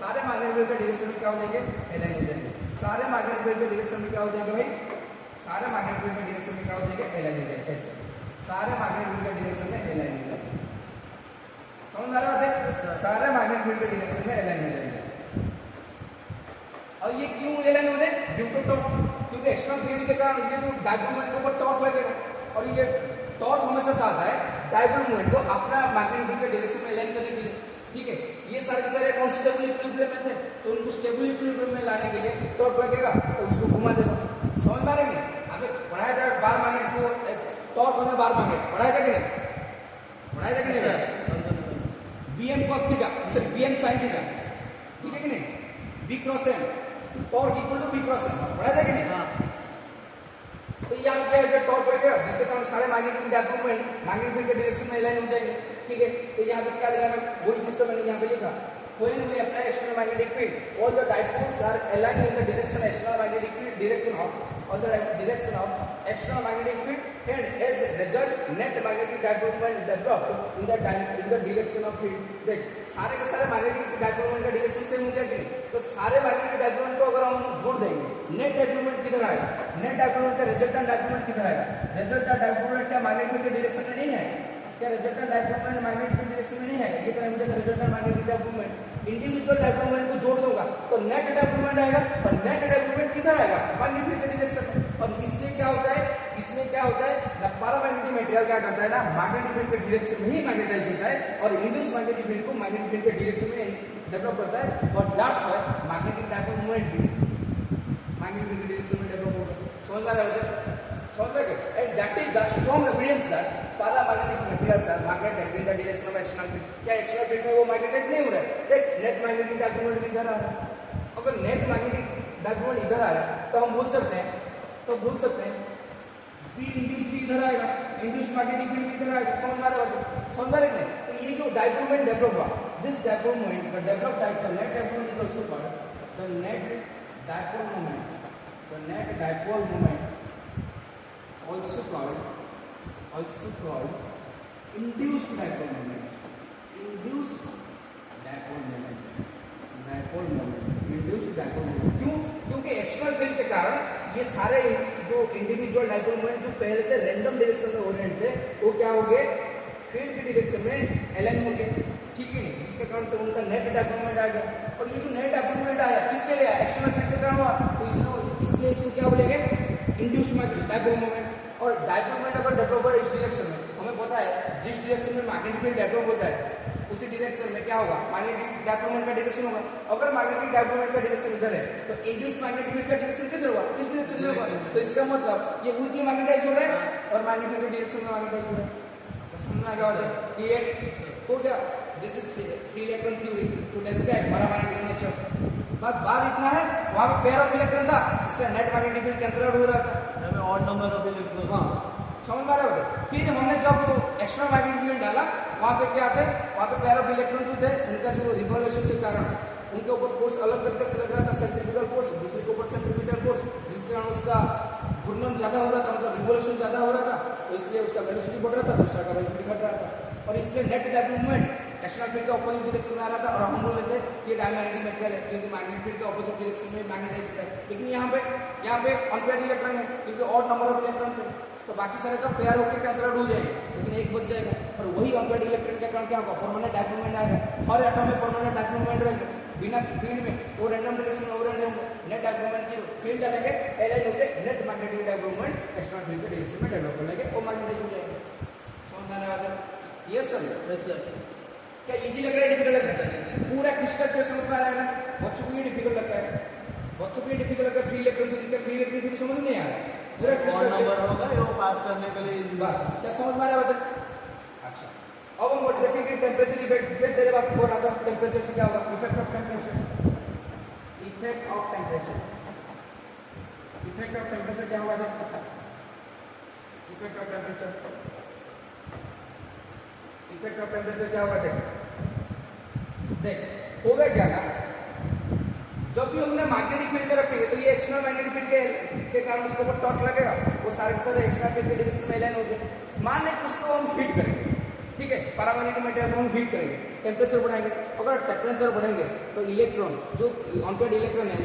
सारे मैग्नेटिक फील्ड के डायरेक्शन में क्या हो जाएंगे, अलाइन हो जाएंगे, सारे मैग्नेटिक फील्ड के डायरेक्शन में क्या हो जाएगा भाई, सारे मैग्नेटिक फील्ड के डायरेक्शन में क्या हो जाएगा, अलाइन हो जाएगा, ऐसे सारे मैग्नेटिक फील्ड के डायरेक्शन में अलाइन हो जाएगा। समझ आ रहा है? सारे मैग्नेटिक फील्ड के डायरेक्शन में अलाइन हो जाएगा। और और ये क्यों एलाइन हो रहे हैं? ड्यू टू टॉर्क, क्योंकि एक्सटर्नल फील्ड के कारण ये जो डायपोल मोमेंट के ऊपर टॉर्क लगेगा, और ये टॉर्क हमेशा चाहता है डायपोल मोमेंट को अपना मैग्नेटिक फील्ड के डायरेक्शन में एलाइन करने के लिए। ठीक है, ये सारे के सारे अनस्टेबल इक्विलिब्रियम में थे, तो उनको स्टेबल इक्विलिब्रियम में लाने के लिए टॉर्क लगेगा, तो उसको घुमा देगा। समझ पा रहे हैं? अबे पढ़ाया था बार मैग्नेट को, टॉर्क हमें बार मैग्नेट पढ़ाया था कि नहीं? पढ़ाया था कि नहीं? bm cos theta, sorry bm sin theta, ठीक है कि नहीं? b cross m, torque equal to b cross m, पढ़ाया था कि नहीं? तो यहाँ क्या है, टॉर्क लगेगा जिसके कारण सारे magnetic dipole moment magnetic field के डायरेक्शन में अलाइन हो जाएंगे। ठीक है, तो यहाँ पे क्या लिखा है, वही चीज तो मैंने यहाँ पे लिखा, when we apply external magnetic field, all the dipoles are aligned in the direction external magnetic field direction of external magnetic field, and as a result net magnetic dipole moment developed in the direction of field। देख सारे के सारे मैग्नेटिक डायपोल मोमेंट का डायरेक्शन सेम हो जाएगा नहीं, तो सारे मैग्नेटिक डायपोल मोमेंट को अगर हम जोड़ देंगे, नेट डायपोल मोमेंट किधर आएगा? नेट डायपोल मोमेंट का रिजल्टेंट डायपोल मोमेंट किधर आएगा? रिजल्टेंट डायपोल मोमेंट क्या मैग्नेटिक के डायरेक्शन में नहीं है? क्या रिजल्टेंट डायपोल मोमेंट मैग्नेटिक के डायरेक्शन में नहीं है? ये तरह मुझे resultant magnetic dipole moment individual dipole moment को जोड़ दूंगा तो नेट डायपोल मोमेंट आएगा, और नेट डायपोल मोमेंट किधर आएगा? मैग्नेटिक के डायरेक्शन में। और इसलिए क्या होता है, इसमें क्या होता है ना, पैरामैग्नेटिक मटेरियल क्या करता है ना, मैग्नेटिक फील्ड के डायरेक्शन में ही मैग्नेटाइज होता है, और इंड्यूस मैग्नेटिक फील्ड को मैग्नेटिक फील्ड के डायरेक्शन में डेवलप करता है, और that's why magnetic dipole moment magnetic field के डायरेक्शन में डेवलप होगा। समझ आ रहा है? समझ गए? And that is the strong evidence that paramagnetic materials are magnetized in the direction of external field. क्या एक्सटर्नल फील्ड में वो मैग्नेटाइज नहीं हो रहा है? देख नेट मैग्नेटिक डायपोल मोमेंट इधर आ रहा है, अगर नेट मैग्नेटिक डायपोल मोमेंट इधर आ रहा है तो हम बोल सकते हैं बी इंड्यूस भी इधर आएगा, इंड्यूस मैग्नेटिक फील्ड भी इधर आएगा। समझ आ रहा है? समझ रहे हैं? तो ये जो डायपोल मोमेंट डेवलप हुआ, this dipole moment the develop type the net dipole is also called the net dipole moment, the net dipole moment also called induced dipole moment, induced dipole moment, induced dipole moment। क्यों? क्योंकि एक्सटर्नल फील्ड के कारण ये सारे जो इंडिविजुअल डायपोल मोमेंट जो पहले से रैंडम डायरेक्शन में ओरिएंट थे, वो क्या हो गए? फील्ड की डायरेक्शन में अलाइन हो गए। ठीक है नहीं, जिसके कारण तो उनका नेट डायपोल मोमेंट आ गया। और ये जो नेट डायपोल मोमेंट आया किसके लिए? एक्सटर्नल फील्ड के कारण हुआ, तो इसलिए इसको क्या बोलेंगे? Induce dipole moment. और डायपोल मोमेंट अगर डेवलप हो इस डायरेक्शन में, हमें पता है जिस डायरेक्शन में मैग्नेटिक फील्ड डेवलप होता है उसी डायरेक्शन में क्या होगा? मैग्नेटिक डायपोल मोमेंट का डायरेक्शन होगा। अगर मैग्नेटिक डायपोल मोमेंट का डायरेक्शन इधर है तो इंड्यूस मैग्नेटिक फील्ड का डायरेक्शन किधर होगा? इस डायरेक्शन में होगा। तो इसका मतलब ये वीकली मैग्नेटाइज हो रहा है और मैग्नेटिक फील्ड के डायरेक्शन में मैग्नेटाइज हो रहा है। समझ में आ गया? क्लियर हो गया? This is free electron theory to describe paramagnetic nature. बस बात इतना है, वहां पे पेयर ऑफ इलेक्ट्रॉन था, इसका net magnetic field cancel out हो रहा था, ऑड नंबर ऑफ इलेक्ट्रॉन। हाँ समझ में आ रहा है? फिर हमने जब एक्स्ट्रा मैग्नेटिक फील्ड डाला, वहां पे क्या थे? वहां पे पेयर ऑफ इलेक्ट्रॉन जो थे उनका जो रिवॉल्यूशन के कारण उनके ऊपर फोर्स अलग तरीके से लग रहा था, सेंट्रीफ्यूगल फोर्स, दूसरे के ऊपर सेंट्रीफ्यूगल फोर्स, जिसके कारण उसका घूर्णन ज्यादा हो रहा था, मतलब रिवॉल्यूशन ज्यादा हो रहा था, तो इसलिए उसका वेलोसिटी बढ़ रहा था, दूसरा का वेलोसिटी घट रहा था, और इसलिए net dipole moment external field के अपोजिट डायरेक्शन में आ रहा था, और हम बोल लेते हैं ये डायमैग्नेटिक मटेरियल है क्योंकि मैग्नेटिक फील्ड के अपोजिट डायरेक्शन में मैग्नेटाइज है। लेकिन यहाँ पे अनपेयर्ड इलेक्ट्रॉन है क्योंकि ऑड नंबर ऑफ इलेक्ट्रॉन्स है, तो बाकी सारे तो पेयर होकर कैंसिल आउट हो जाएंगे, लेकिन एक बच जाएगा। और वही अनपेयर्ड इलेक्ट्रॉन के कारण क्या होगा? परमानेंट डायपोल मोमेंट आएगा। हर एटम में परमानेंट डायपोल मोमेंट रहेगा, बिना फील्ड में वो रैंडम डायरेक्शन में ओरिएंट होंगे। Net dipole moment zero, field डालेंगे एलाइन होकर net magnetic dipole moment external field के डायरेक्शन में डेवलप कर लेंगे, वो मैग्नेटाइज हो जाएगा। समझ में आ रहा है? Yes sir. क्या इजी लग रहा है, डिफिकल्ट लग रहा है? पूरा क्रिस्टल क्लियर समझ में आ रहा है ना? बच्चों को ये डिफिकल्ट लगता है, बच्चों को ये डिफिकल्ट लगता है। फ्री इलेक्ट्रॉन थ्योरी समझ नहीं आ रहा है, पूरा क्रिस्टल नंबर होगा वो पास करने के लिए बस। क्या समझ में आ रहा है? अच्छा, अब हम देखेंगे टेम्परेचर इफेक्ट। तेरे बात बोल रहा था, टेम्परेचर से क्या होगा? Effect of temperature, effect of temperature, effect of temperature क्या होगा? Effect of temperature, effect of temperature क्या होगा? देख होगा क्या ना, जब भी हमने मैग्नेटिक फील्ड में रखेंगे तो ये एक्सटर्नल मैग्नेटिक फील्ड के कारण उसके ऊपर टॉर्क लगेगा, वो सारे के सारे एक्सटर्नल फील्ड के डायरेक्शन में अलाइन हो गए। मान लें उसको हम हीट करेंगे, ठीक है, पैरामैग्नेटिक मटेरियल को हम हीट करेंगे, टेम्परेचर बढ़ाएंगे। अगर टेम्परेचर बढ़ेंगे तो इलेक्ट्रॉन जो अनपेयर्ड इलेक्ट्रॉन है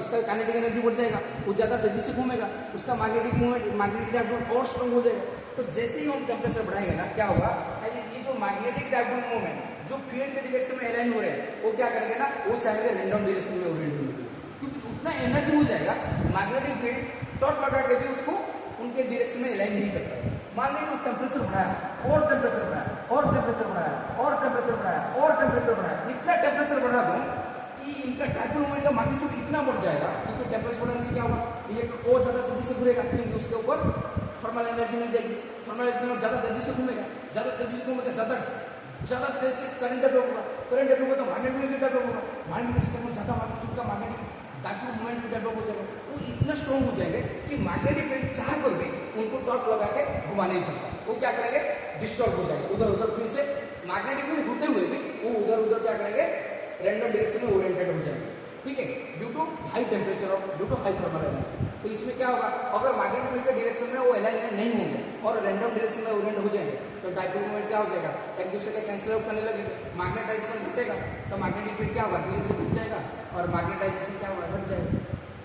उसका काइनेटिक एनर्जी बढ़ जाएगा, वो ज्यादा तेजी से घूमेगा, उसका मैग्नेटिक मूवमेंट मैग्नेटिक डायपोल और स्ट्रॉन्ग हो जाएगा। तो जैसे ही हम टेम्परेचर बढ़ाएंगे ना, क्या होगा? ये जो मैग्नेटिक डायपोल मूवमेंट जो फील्ड के डायरेक्शन में अलाइन हो रहे हैं, वो क्या करेंगे ना, वो चाहेंगे रैंडम डायरेक्शन में ओरिएंट होने के लिए, क्योंकि उतना एनर्जी हो जाएगा, मैग्नेटिक फील्ड टॉर्क लगा के भी उसको उनके डायरेक्शन में अलाइन नहीं कर पाएगा। मान लीजिए टेम्परेचर बढ़ाया और टेम्परेचर बढ़ाया और टेम्परेचर बढ़ाया और टेम्परेचर बढ़ाया और टेम्परेचर बढ़ाया, इतना टेम्परेचर बढ़ा दूं कि इनका डायपोल मोमेंट का मैग्नीट्यूड इतना बढ़ जाएगा, क्योंकि टेम्परेचर बढ़ाने से क्या होगा, इलेक्ट्रॉन और ज्यादा तेजी से घूमेगा, क्योंकि उसके ऊपर थर्मल एनर्जी मिल जाएगी। थर्मल एनर्जी में ज्यादा तेजी से घूमेगा, ज्यादा तेज से करंट डेवलप होगा, करंट डेवलप होगा तो मैग्नेटिक डेवलप होगा, मैग्नेटिक ज्यादा मैग्नीट्यूड का मैग्नेटिक डायपोल मोमेंट भी डेवलप हो जाएगा। वो इतना स्ट्रॉन्ग हो जाएंगे कि मैग्नेटिक फील्ड चाह कर भी उनको टॉर्क लगा के घुमा नहीं सकता। वो क्या करेंगे, डिस्टर्ब हो जाएंगे उधर उधर, फिर से मैग्नेटिक फील्ड होते हुए भी वो उधर उधर क्या करेंगे, रैंडम डायरेक्शन में ओरिएंटेड हो जाएंगे। ठीक है, ड्यू टू हाई टेम्परेचर और due to high thermal energy. तो इसमें क्या होगा, अगर मैग्नेटिक फील्ड के डायरेक्शन में वो अलाइनमेंट नहीं होंगे और रैंडम डायरेक्शन में ओरिएंट हो जाएंगे तो डायपोल मोमेंट क्या हो जाएगा, एक दूसरे का कैंसिल आउट करने लगेंगे, मैग्नेटाइजेशन घटेगा, तो मैग्नेटिक फील्ड क्या होगा, धीरे धीरे घट जाएगा और मैग्नेटाइजेशन क्या होगा, घट जाएगा।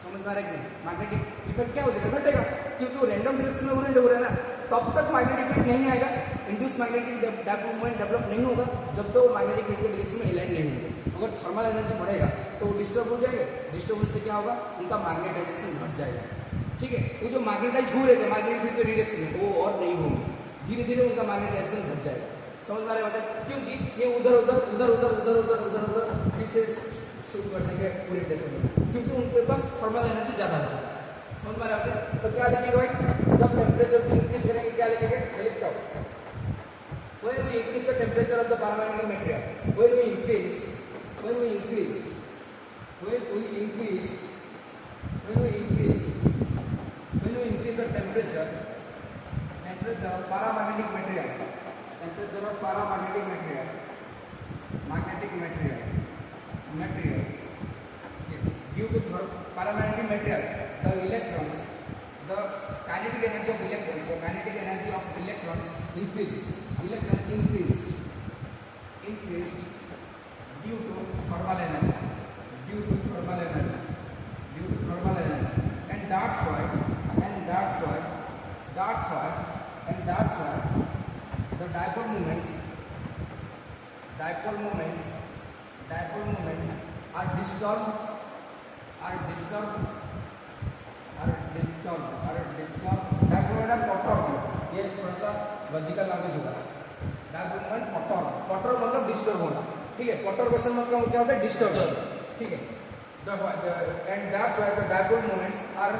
समझ में आ रहा है कि नहीं, मैग्नेटिक इफेक्ट क्या हो जाएगा, घटेगा, क्योंकि वो रैंडम डायरेक्शन में ओरिएंट हो रहा है ना। तब तक मैग्नेटिक फील्ड नहीं आएगा, induce magnetic dipole moment develop नहीं होगा जब तक वो मैग्नेटिक फील्ड के डायरेक्शन में अलाइन नहीं होंगे। अगर थर्मल एनर्जी बढ़ेगा तो वो डिस्टर्ब हो जाएगा, डिस्टर्ब होने से क्या होगा, उनका मैग्नेटाइजेशन घट जाएगा। ठीक है, वो जो मैग्नेटाइज हो रहे थे मैग्नेटिक फील्ड के डायरेक्शन में वो और नहीं होंगे, धीरे धीरे उनका मैग्नेटाइजेशन घट जाएगा। समझ में आ रहा है, क्योंकि ये उधर उधर उधर उधर उधर उधर उधर उधर फिर से शुरू कर देंगे ओरिएंटेशन में, क्योंकि उनके पास थर्मल एनर्जी ज्यादा हो जाएगा। समझ में आ रहा है, तो क्या लिखेंगे भाई, जब टेम्परेचर इंक्रीज करेंगे क्या लिखेंगे, मैं लिखता हूँ, when we increase the temperature of the paramagnetic material, when we increase the temperature of paramagnetic material, due to paramagnetic material, the electrons, the kinetic energy of electrons increased due to thermal energy, and that's why the dipole moments are disturbed. Dipole moment perturbed, ये थोड़ा सा लॉजिकल लैंग्वेज होगा। डायपोल मोमेंट परटर्ब मतलब डिस्टर्ब होना। ठीक है, परटर्बेशन मतलब क्या होता है, डिस्टर्ब। ठीक है, and that's why the dipole moments are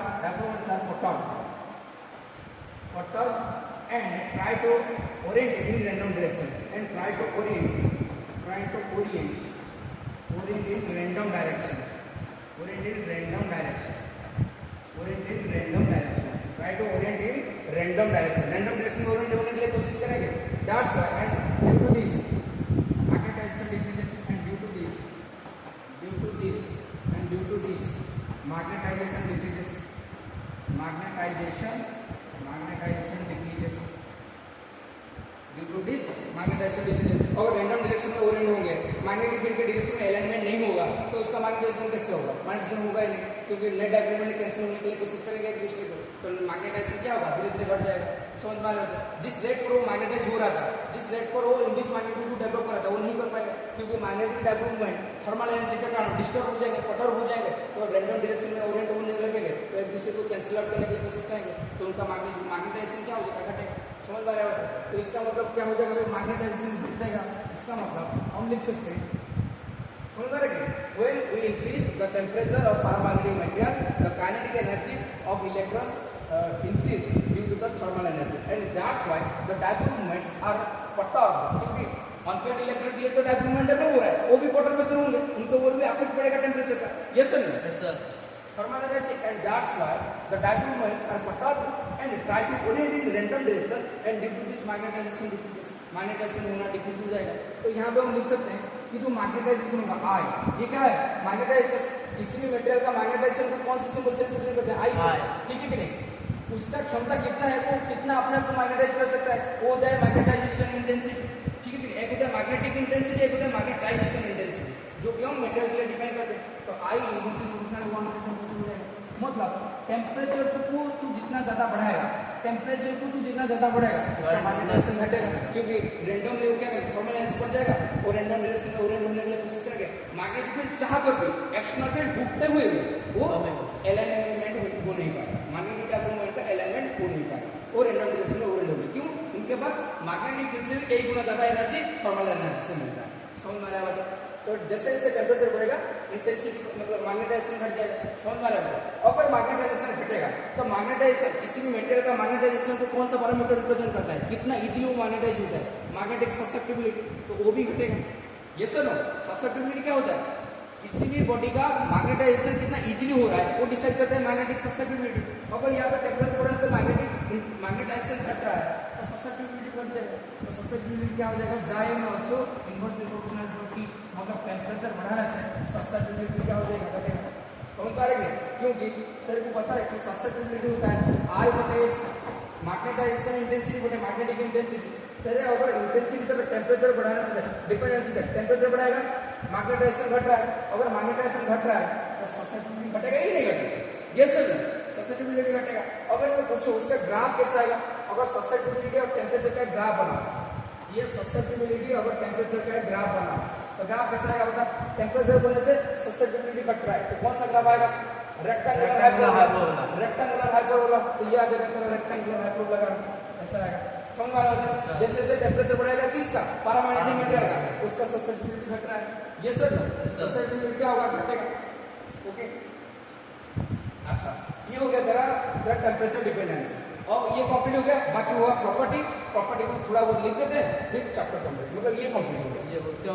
perturbed and try to orient in random direction in random direction. Try to orient in random direction में orient होने के लिए कोशिश करेंगे। That's why, and due to this magnetization decreases, and due to this magnetization decreases. Due to this magnetization decreases, अगर random direction में ओरिएंट होंगे, मैग्नेटिक फील्ड के डायरेक्शन में अलाइनमेंट नहीं होगा तो उसका मैग्नेटाइजेशन कैसे होगा, मैग्नेटाइजेशन होगा ही नहीं, क्योंकि नेट डायपोल मोमेंट कैंसिल होने के लिए कोशिश करेंगे एक दूसरे को, तो मैग्नेटाइजेशन क्या होगा, धीरे धीरे बढ़ जाएगा। समझ में आ रहा है, जिस रेट पर वो मैग्नेटाइज हो रहा था, जिस रेट पर वो इंड्यूस मैग्नेटिक फील्ड डेवलप कर रहा था वो नहीं कर पाएगा, क्योंकि magnetic dipole moment thermal energy के कारण डिस्टर्ब हो जाएंगे, परटर्ब हो जाएंगे, तो रैंडम डायरेक्शन में ओरिएंट होने लगेंगे, तो एक दूसरे को कैंसिल आउट करने की कोशिश करेंगे, तो उनका मैग्नेटाइजेशन क्या हो जाएगा, घटेगा। समझ में आ रहा है, तो इसका मतलब क्या हो जाएगा, मैग्नेटाइजेशन घट जाएगा। इसका मतलब हम लिख सकते हैं, समझ में आ रहा है, when we increase the temperature of paramagnetic material, the kinetic energy of electrons increase due to the thermal energy, and that's why the dipole moments are perturbed, क्योंकि अनपेड इलेक्ट्रिक के लिए तो डायपोल मोमेंट डेवलप हो रहा है, वो भी परटर्बेशन होंगे, उनको और भी अफेक्ट पड़ेगा टेम्परेचर का। Yes sir, thermal energy, and that's why the dipole moments are perturbed and try to orient in random direction, and due to this magnetization decreases, magnetization होना डिक्रीज हो जाएगा। तो यहाँ पे हम लिख सकते हैं कि जो मैग्नेटाइजेशन होगा आई, ये क्या है, मैग्नेटाइजेशन, किसी भी मटेरियल का मैग्नेटाइजेशन को कौन सी सिंबल से रिप्रेजेंट करते हैं, आई से। ठीक है कि नहीं, उसका क्षमता कितना है, वो कितना अपने आप को मैग्नेटाइज कर सकता है, वो होता है मैग्नेटाइजेशन इंटेंसिटी। ठीक है कि एक होता है मैग्नेटिक इंटेंसिटी, एक होता है मैग्नेटाइजेशन इंटेंसिटी, जो कि हम मटेरियल के लिए डिफाइन करते हैं। तो आई मतलब टेम्परेचर को तू जितना ज्यादा बढ़ाएगा, टेम्परेचर को तू जितना ज्यादा बढ़ाएगा उसका मैग्नेटाइजेशन घटेगा, क्योंकि रैंडमली क्या थर्मल एनर्जी बढ़ जाएगा और रैंडम डायरेक्शन में ओरिएंट होने के लिए कोशिश करेंगे। मैग्नेटिक फील्ड जहां पर भी एक्सटर्नल फील्ड ढूंढते हुए वो अलाइनमेंट हो नहीं पाएगा, मैग्नेटिक डायपोल का अलाइनमेंट हो नहीं पाएगा और रैंडम डायरेक्शन में ओरिएंट होगी। क्यों? उनके पास मैग्नेटिक फील्ड से भी कई गुना ज्यादा एनर्जी थर्मल एनर्जी से मिलता है। समझ में आ रहा है? तो जैसे जैसे टेम्परेचर बढ़ेगा इंटेंसिटी मतलब मैग्नेटाइजेशन घट जाएगा। समझ में आ रहा है? अगर मैग्नेटाइजेशन घटेगा तो मैग्नेटाइजेशन किसी भी मेटेरियल का मैग्नेटाइजेशन को कौन सा पैरामीटर रिप्रेजेंट करता है, कितना इजीली वो मैग्नेटाइज होता है, मैग्नेटिक ससेप्टिबिलिटी, तो वो भी घटेगा। ये सर ससेप्टिबिलिटी क्या होता है? किसी भी बॉडी का मैग्नेटाइजेशन कितना इजीली हो रहा है वो डिसाइड करता है मैग्नेटिक ससेप्टिबिलिटी। अगर यहाँ पे टेम्परेचर बढ़ने से मैग्नेटाइजेशन घट रहा है तो ससेप्टिबिलिटी बढ़ जाएगा। तो ससेप्टिबिलिटी क्या हो जाएगा? जाएगा also inversely proportional to T, मतलब टेम्परेचर बढ़ाने से ससेप्टिबिलिटी क्या हो जाएगा? घटेगा। समझ पा रहे हैं? क्योंकि तेरे को पता है कि ससेप्टिबिलिटी होता है आई बटे एच, मैग्नेटाइजेशन इंटेंसिटी बटे मैग्नेटिक इंटेंसिटी। तेरे अगर इंटेंसिटी तो टेम्परेचर बढ़ाने से डिपेंडेंसी है, टेम्परेचर बढ़ाएगा मैग्नेटाइजेशन घट रहा है, अगर मैग्नेटाइजेशन घट रहा है तो ससेप्टिबिलिटी घटेगा ही नहीं घटेगा? ये सर ससेप्टिबिलिटी घटेगा। अगर मैं पूछूं उसका ग्राफ कैसा आएगा, अगर ससेप्टिबिलिटी और टेम्परेचर का ग्राफ बना, ये ससेप्टिबिलिटी अगर टेम्परेचर का ग्राफ बना तो ग्राफ कैसा आएगा बता? टेम्परेचर बढ़ने से ससेप्टिबिलिटी घट रहा है तो कौन सा ग्राफ आएगा? Rectangular hyperbola, rectangular hyperbola. तो ये आ जाएगा तेरा रेक्टेंगुलर हाइपरबोला, ऐसा आएगा। समझ में आ रहा है? जैसे जैसे टेम्परेचर बढ़ेगा किसका? पैरामैग्नेटिक मटेरियल का, उसका ससेप्टिबिलिटी घट रहा है। ये सर ससेप्टिबिलिटी क्या होगा? घटेगा। ओके, अच्छा ये हो गया तेरा टेम्परेचर डिपेंडेंस। और ये कंप्लीट हो गया। बाकी हुआ प्रॉपर्टी, प्रॉपर्टी को थोड़ा बहुत लिख देते फिर चैप्टर कंप्लीट, मतलब ये कंप्लीट हो गया। ये उसके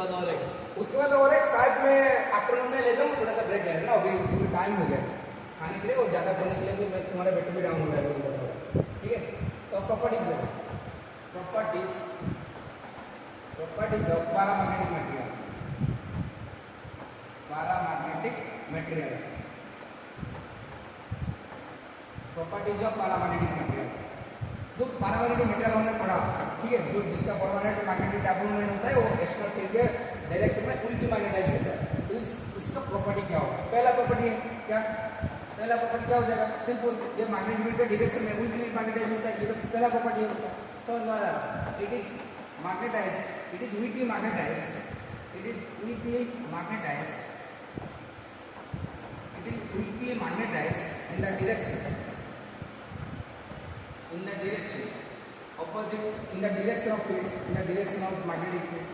बाद और एक शायद मैं आफ्टरनून में ले जाऊँ, थोड़ा सा ब्रेक ले लेना, अभी टाइम हो गया खाने के लिए और ज़्यादा करने के लिए भी मैं तुम्हारे बेटे भी डाउन हो जाएगा। ठीक है, तो प्रॉपर्टीज ले, properties of paramagnetic material, paramagnetic material, properties of paramagnetic material. जो पैरामैग्नेटिक मटेरियल हमने पढ़ा, ठीक है, जो जिसका परमानेंट मैग्नेटिक डायपोल होता है वो एक्स्ट्रा फील्ड के डायरेक्शन में उल्टी मैग्नेटाइज होता है। तो उसका प्रॉपर्टी क्या होगा? पहला प्रॉपर्टी है क्या? पहला प्रॉपर्टी क्या हो जाएगा? सिंपल, ये मैग्नेटिक फील्ड के डायरेक्शन में उल्टी मैग्नेटाइज होता है, ये तो पहला प्रॉपर्टी है उसका। समझ में आ रहा है? It is magnetised, it is weakly magnetised, it is weakly magnetised, it is weakly magnetized in the direction, in the direction opposite, in the direction of field, in the direction of magnetic field,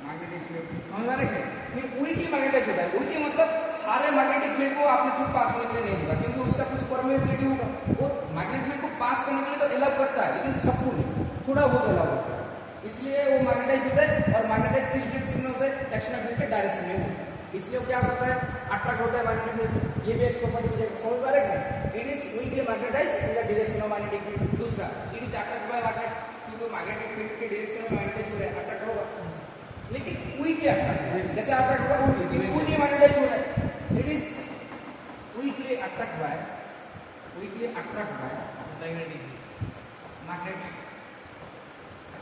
magnetic field। समझ में आ रहा है? ये वीकली मैग्नेटाइज होता है। वीकली मतलब सारे मैग्नेटिक फील्ड को आपने थ्रू पास होने के लिए नहीं होगा, क्योंकि उसका कुछ परमेबिलिटी होगा। वो मैग्नेटिक फील्ड को पास करने के लिए तो अलाउ करता है, लेकिन सबको नहीं, थोड़ा बहुत अलाउ करता है। इसलिए वो मैग्नेटाइज होता है। और मैग्नेटाइज किस डायरेक्शन में होता है? एक्सटर्नल फील्ड के डायरेक्शन में होता है। इसलिए क्या होता है? अट्रैक्ट होता है मैग्नेटिक फील्ड से। ये भी एक प्रॉपर्टी हो जाएगी। समझ पा रहे हैं? It is weakly magnetized in the direction of magnetic field. दूसरा, it is attract by magnet, क्योंकि मैग्नेटिक फील्ड के डायरेक्शन में मैग्नेटाइज हो रहा है, अट्रैक्ट होगा, लेकिन वीकली अट्रैक्ट, जैसे अट्रैक्ट होगा वीकली मैग्नेटाइज हो रहा है। It is weakly attract by magnet,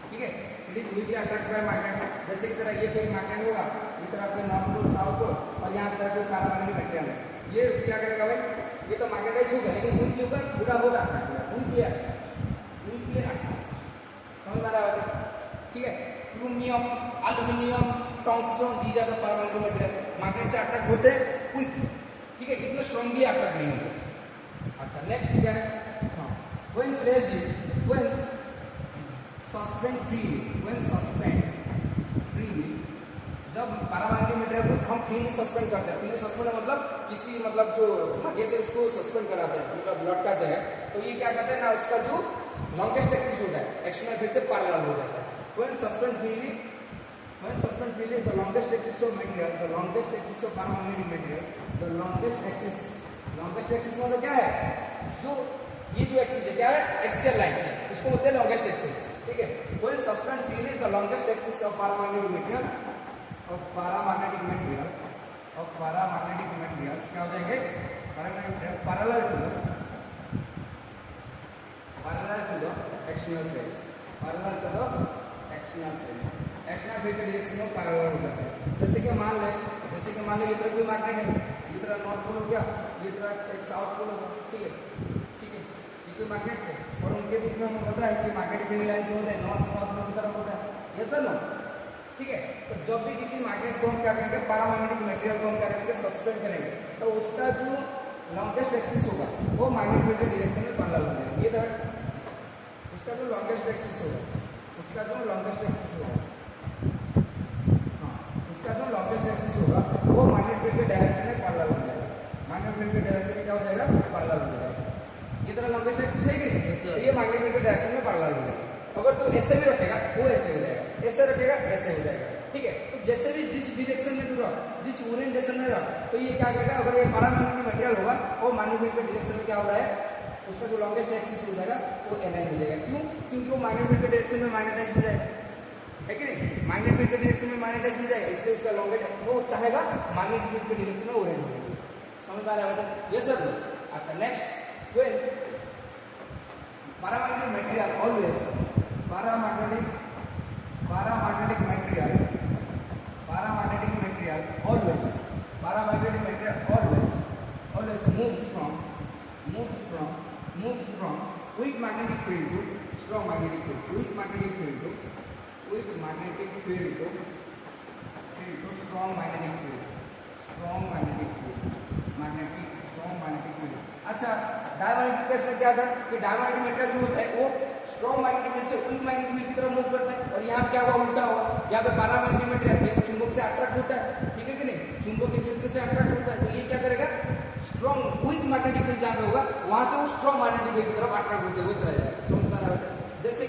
ठीक है। It is weakly attract by magnet. जैसे इस तरह ये कोई मैग्नेट होगा, इस तरह कोई नॉर्थ पोल साउथ पोल, और यहाँ पर कोई पैरामैग्नेटिक मटेरियल है, ये क्या करेगा भाई? ये तो मैग्नेटाइज होगा, लेकिन वीकली होगा, थोड़ा बहुत अट्रैक्ट होगा, वीकली अट्रैक्ट। समझ में आ रहा है? ठीक है। Chromium, aluminium, tungsten, these are the paramagnetic material. Magnet से अट्रैक्ट होते हैं क्विक, ठीक है, इतना स्ट्रांगली अट्रैक्ट नहीं होते। अच्छा, नेक्स्ट क्या है? When placed, when suspend freely, जब पैरामैग्नेटिक मटेरियल को हम फ्रीली सस्पेंड करते हैं, फ्रीली सस्पेंड मतलब किसी मतलब जो धागे से उसको सस्पेंड कराते हैं, मतलब लटकाते हैं, तो ये क्या करते हैं ना, उसका जो लॉन्गेस्ट एक्सिस होता है एक्सटर्नल फील्ड से पैरेलल हो जाता है। When suspend freely the longest axis of material, the longest axis of paramagnetic material, the longest axis मतलब क्या है? जो ये जो एक्सिस है क्या है? एक्सियल लाइन है, इसको बोलते हैं लॉन्गेस्ट एक्सिस, ठीक है। When suspend freely the longest axis of paramagnetic material, क्या हो जाएंगे? Parallel to the external field, external field के डायरेक्शन में पैरेलल हो जाता है। जैसे कि मान ले ये तो कोई मैग्नेट है, ये तरह नॉर्थ पोल हो गया, ये तरह एक साउथ पोल होगा, ठीक है, ठीक है, ये तो मैग्नेट है और उनके बीच में हमें पता है कि मैग्नेटिक फील्ड लाइन जो होता है नॉर्थ साउथ पोल की तरफ होता है, ये सर ना, ठीक है। तो जब भी किसी मैग्नेट को हम क्या करेंगे, पैरामैग्नेटिक मटेरियल को हम क्या करेंगे, सस्पेंड करेंगे, तो उसका जो लॉन्गेस्ट एक्सिस होगा वो मैग्नेट फील्ड के डायरेक्शन में पैरेलल हो जाएगा, ये तरह उसका जो लॉन्गेस्ट एक्सिस होगा, उसका जो लॉन्गेस्ट एक्सिस होगा, हाँ, उसका जो लॉन्गेस्ट एक्सिस होगा वो मैग्नेट फील्ड के डायरेक्शन में पैरेलल हो जाएगा, मैग्नेट फील्ड के डायरेक्शन में क्या हो जाएगा, पैरेलल हो जाएगा। ये तरह लॉन्गेस्ट एक्सिस है कि नहीं, तो ये मैग्नेट फील्ड के डायरेक्शन में पैरेलल हो जाएगा। अगर तो ऐसे भी रखेगा वो ऐसे हो जाएगा, ऐसे रखेगा ऐसे हो जाएगा, ठीक है। तो जैसे भी जिस डायरेक्शन में दूर जिस ओरिएंटेशन में रहा, तो ये क्या करेगा, अगर ये पैरामैग्नेटिक मटेरियल होगा वो मैग्नेट फील्ड के डायरेक्शन में क्या हो रहा है, उसका जो लॉन्गेस्ट एक्सिस हो जाएगा वो एलाइन हो जाएगा। क्यों? क्योंकि वो मैग्नेट फील्ड के डायरेक्शन में मैग्नेटाइज हो जाएगा, है कि नहीं, मैग्नेट फील्ड के डायरेक्शन में मैग्नेटाइज हो जाएगा, इसलिए उसका लॉन्गेस्ट वो चाहेगा मैग्नेट फील्ड के डायरेक्शन में ओरिएंट हो जाएगा। समझ पा रहे हैं बेटा? ये सर। अच्छा next, when paramagnetic material always paramagnetic material always moves from weak magnetic field to strong magnetic field, weak magnetic field to strong magnetic field, strong magnetic field। अच्छा, डायमैग्नेटिक केस में क्या था कि डायमैग्नेटिक मटेरियल जो होता है वो स्ट्रॉन्ग मैग्नेटिक फील्ड से वीक मैग्नेटिक फील्ड की तरफ मूव करता है, और यहाँ क्या हुआ, उल्टा हुआ। यहाँ पे पैरामैग्नेटिक मटेरियल ये तो चुंबक से अट्रैक्ट होता है, ठीक है कि नहीं, चुंबक के क्षेत्र से अट्रैक्ट होता है, तो ये क्या करेगा, स्ट्रॉन्ग वीक मैग्नेटिक फील्ड जहाँ पे होगा वहां से वो स्ट्रॉन्ग मैग्नेटिक फील्ड की तरफ अट्रैक्ट होते हुए चला जाएगा। समझ पा रहे हो? जैसे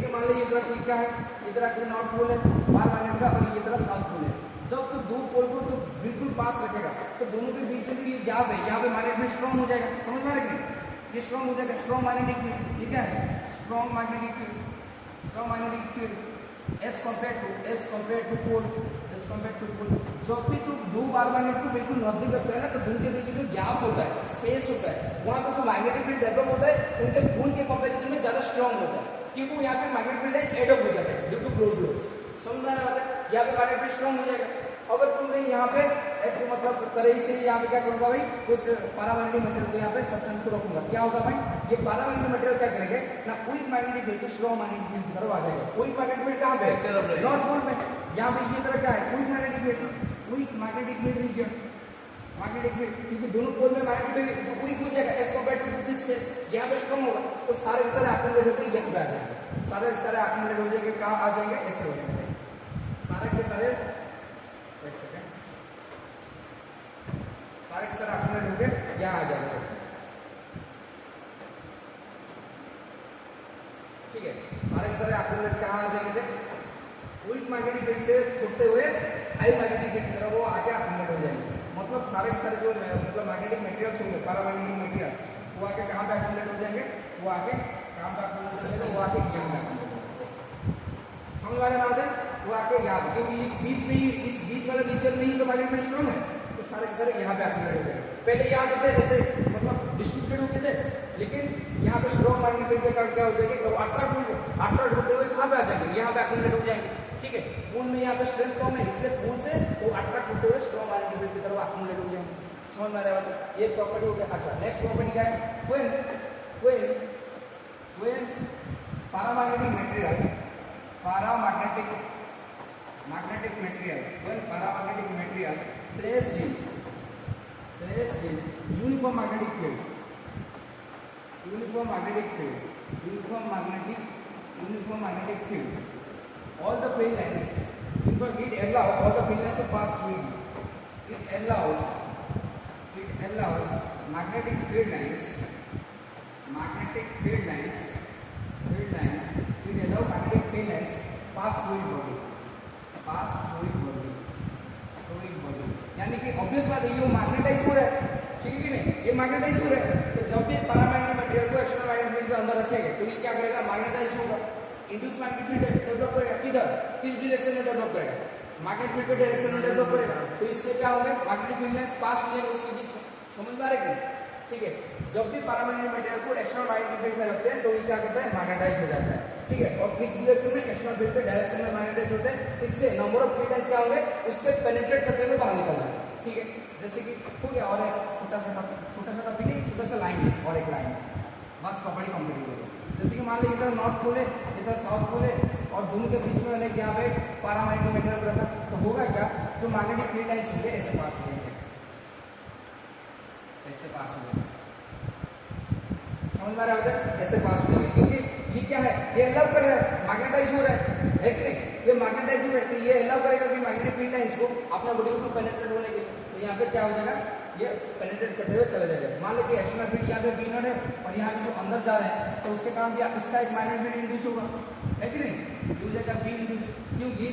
कि मान लीजिए ये तरह कोई क्या है, ये तरह कोई नॉर्थ पोल है पैरामैग्नेटिक का, और ये तरह साउथ पोल है। जब तो दो पोल को तो बिल्कुल पास रखेगा तो दोनों के बीच में ये गैप है, यहाँ पे मैग्नेट फील्ड स्ट्रॉन्ग हो जाएगा। समझ पा रहे हैं? ये स्ट्रॉन्ग हो जाएगा, स्ट्रॉन्ग मैग्नेटिक फील्ड, ठीक है, strong magnetic field as compare to pole. जब भी तो दो पैरामैग्नेट को बिल्कुल नजदीक रखता है ना, तो उनके बीच में जो गैप होता है, स्पेस होता है, वहां पे जो मैग्नेटिक फील्ड डेवलप होता है उनके पोल के कंपैरिजन में ज्यादा स्ट्रॉन्ग होता है, क्योंकि यहाँ पे मैग्नेटिक फील्ड एडअप हो जाता है ड्यू टू क्लोज लूप्स। समझ में आ रहा है? यहाँ पे मैग्नेटिक फील्ड स्ट्रॉन्ग हो जाएगा। अगर तुमने यहाँ पे एक मतलब तरह से यहाँ पे क्या करूंगा भाई, कुछ पैरामैग्नेटिक मटेरियल को यहाँ पे सब्सटेंस को रखूंगा, क्या होगा भाई, ये पैरामैग्नेटिक मटेरियल क्या करेंगे ना, वीक मैग्नेटिक फील्ड से स्ट्रॉन्ग मैग्नेटिक फील्ड की तरफ आ जाएगा। वीक मैग्नेटिक फील्ड कहाँ पे, नॉर्थ पोल में। यहाँ पे ये तरह क्या है, weak magnetic field region, magnetic field, क्योंकि दोनों पोल में मैग्नेटिक फील्ड वीक हो जाएगा as compare to this space, यहाँ पे स्ट्रॉन्ग होगा, तो सारे के सारे एक्युमुलेट होकर यहाँ पे आ जाएंगे, सारे के सारे एक्युमुलेट हो जाएंगे, कहाँ आ जाएंगे, ऐसे हो जाएंगे सारे के सारे, एक सेकेंड, सारे के सारे एक्युमुलेट होकर यहाँ आ जाएंगे, ठीक है, सारे के सारे एक्युमुलेट कहाँ आ जाएंगे, वीक मैग्नेटिक फील्ड से छूटते हुए हाई मैग्नेटिक फील्ड की तरफ वो आके एक्युमुलेट हो जाएंगे। मतलब सारे के सारे जो मतलब मैग्नेटिक मटेरियल्स होंगे, पैरामैग्नेटिक मटेरियल्स, वो आके कहाँ पे एक्युमुलेट हो जाएंगे, वो आके कहाँ पे एक्युमुलेट हो जाएंगे, वो आके यहाँ पे एक्युमुलेट हो जाएंगे। समझ वाले ना होते, वो आके यहाँ, क्योंकि इस बीच में ही, इस बीच वाले रीजन में ही तो मैग्नेटिक फील्ड स्ट्रॉन्ग है, तो सारे के सारे यहाँ पे एक्युमुलेट हो जाएंगे। पहले यहाँ पे थे ऐसे मतलब डिस्ट्रीब्यूटेड होते थे, लेकिन यहाँ पे स्ट्रॉन्ग मैग्नेटिक फील्ड के कारण क्या हो जाएगी, तो अट्रैक्ट होते हुए कहाँ पे आ जाएंगे, यहाँ पे एक्युमुलेट हो जाएंगे, ठीक है। पोल में यहाँ पे स्ट्रेंथ कम है, इसलिए पोल से वो अट्रैक्ट होते हुए स्ट्रॉन्ग मैग्नेटिक फील्ड की तरफ एक्युमुलेट हो जाएंगे। समझ में आ रहा है? ये प्रॉपर्टी हो गया। अच्छा नेक्स्ट प्रॉपर्टी क्या है, when paramagnetic material placed in uniform magnetic field, all the field lines, it allows all the field lines to pass freely. It allows magnetic field lines, pass through its body, यानी कि ऑब्वियस बात है ये मैग्नेटाइज हो रहा है, ठीक है कि नहीं, ये मैग्नेटाइज हो रहा है, तो जब भी पैरामैग्नेटिक मटेरियल को एक्सटर्नल मैग्नेटिक फील्ड के अंदर रखेंगे तो ये क्या करेगा, मैग्नेटाइज होगा, इंड्यूस मैग्नेटिक फील्ड डेवलप करेगा, किधर, किस डायरेक्शन में डेवलप करेगा, मैग्नेटिक फील्ड के डायरेक्शन में डेवलप करेगा, तो इससे क्या होगा, मैग्नेटिक फील्ड लाइंस पास हो जाएंगे उसके बीच में। समझ में आ रहा है कि ठीक है, जब भी पैरामैग्नेटिक मटेरियल को एक्सटर्नल मैग्नेटिक फील्ड में रखते हैं तो ये क्या करता है, मैग्नेटाइज हो जाता है, ठीक है, और किस डायरेक्शन में, एक्सटर्नल फील्ड के डायरेक्शन में मैग्नेटाइज होते हैं, इसलिए नंबर ऑफ फील्ड लाइंस क्या होंगे, उसके पेनिट्रेट करते हुए बाहर निकल जाएंगे, ठीक है। जैसे कि हो गया, और एक छोटा सा टॉपिक नहीं, छोटा सा लाइन है और एक लाइन है, बस प्रॉपर्टी कंप्लीट हो गई। जैसे कि मान लीजिए इधर नॉर्थ पोल है, इधर साउथ पोल है, और दोनों के बीच में मैंने यहाँ पे पैरामैग्नेटिक मटेरियल रखा, तो होगा क्या, जो मैग्नेटिक फील्ड लाइन्स होंगे ऐसे पास हो जाएंगे, ऐसे पास हो जाएंगे, समझ में आ रहा है, ऐसे पास हो जाएंगे, क्योंकि ये क्या है, ये अलाउ कर रहा है, मैग्नेटाइज हो रहा है कि नहीं, ये मैग्नेटाइज हो रहा है, तो ये अलाउ करेगा कि मैग्नेटिक फील्ड लाइन्स को अपने बॉडी के थ्रू पेनिट्रेट होने के लिए, तो यहाँ पे क्या हो जाएगा, ये पेनिट्रेट करते हुए चला जाएगा। मान लीजिए एक्सटर्नल फील्ड यहाँ पे बी नॉट है और यहाँ पे जो अंदर जा रहे हैं, तो उसके कारण क्या इसका एक मैग्नेटिक फील्ड इंड्यूस होगा, है कि नहीं, हो जाएगा बी इंड्यूस, क्योंकि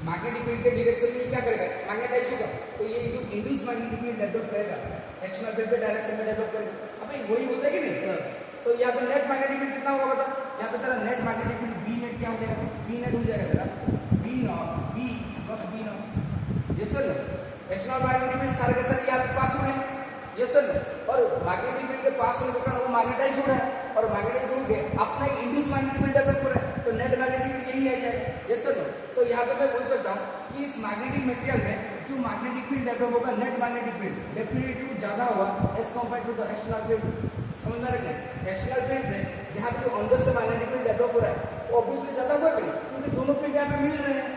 मैग्नेटिक फील्ड के डायरेक्शन में क्या करेगा, मैग्नेटाइज होगा, तो ये जो इंड्यूस मैग्नेटिक फील्ड डेवलप करेगा एक्सटर्नल फील्ड के डायरेक्शन में डेवलप करेगा। अब वही होता है कि नहीं सर, तो यहाँ पे नेट मैग्नेटिक फील्ड कितना होगा बता, यहाँ पे तेरा net magnetic field B net क्या हो जाएगा, बी नेट हो जाएगा तेरा B naught B plus B naught, ये सर एक्सटर्नल मैग्नेटिक फील्ड सारे के सारे यहाँ पे पास हो रहे हैं, ये सर, और मैग्नेटिक फील्ड के पास होने के कारण वो मैग्नेटाइज हो रहा है, और मैग्नेटाइज हो गए अपना एक इंड्यूस मैग्नेटिक फील्ड डेवलप कर रहा है, तो नेट मैग्नेटिक फील्ड यही आ जाएगा, ये सर। तो यहाँ पे मैं बोल सकता हूँ कि इस मैग्नेटिक मटेरियल में जो मैग्नेटिक फील्ड डेवलप होगा, नेट मैग्नेटिक फील्ड डेफिनेटली ज्यादा होगा as compare to the external field, समझ में रखना, एक्सटर्नल फील्ड से यहाँ पे जो अंदर से मैग्नेटिक फील्ड डेवलप हो रहा है वो ऑब्वियसली ज्यादा होगा कि नहीं, क्योंकि दोनों फील्ड यहाँ पे मिल रहे हैं,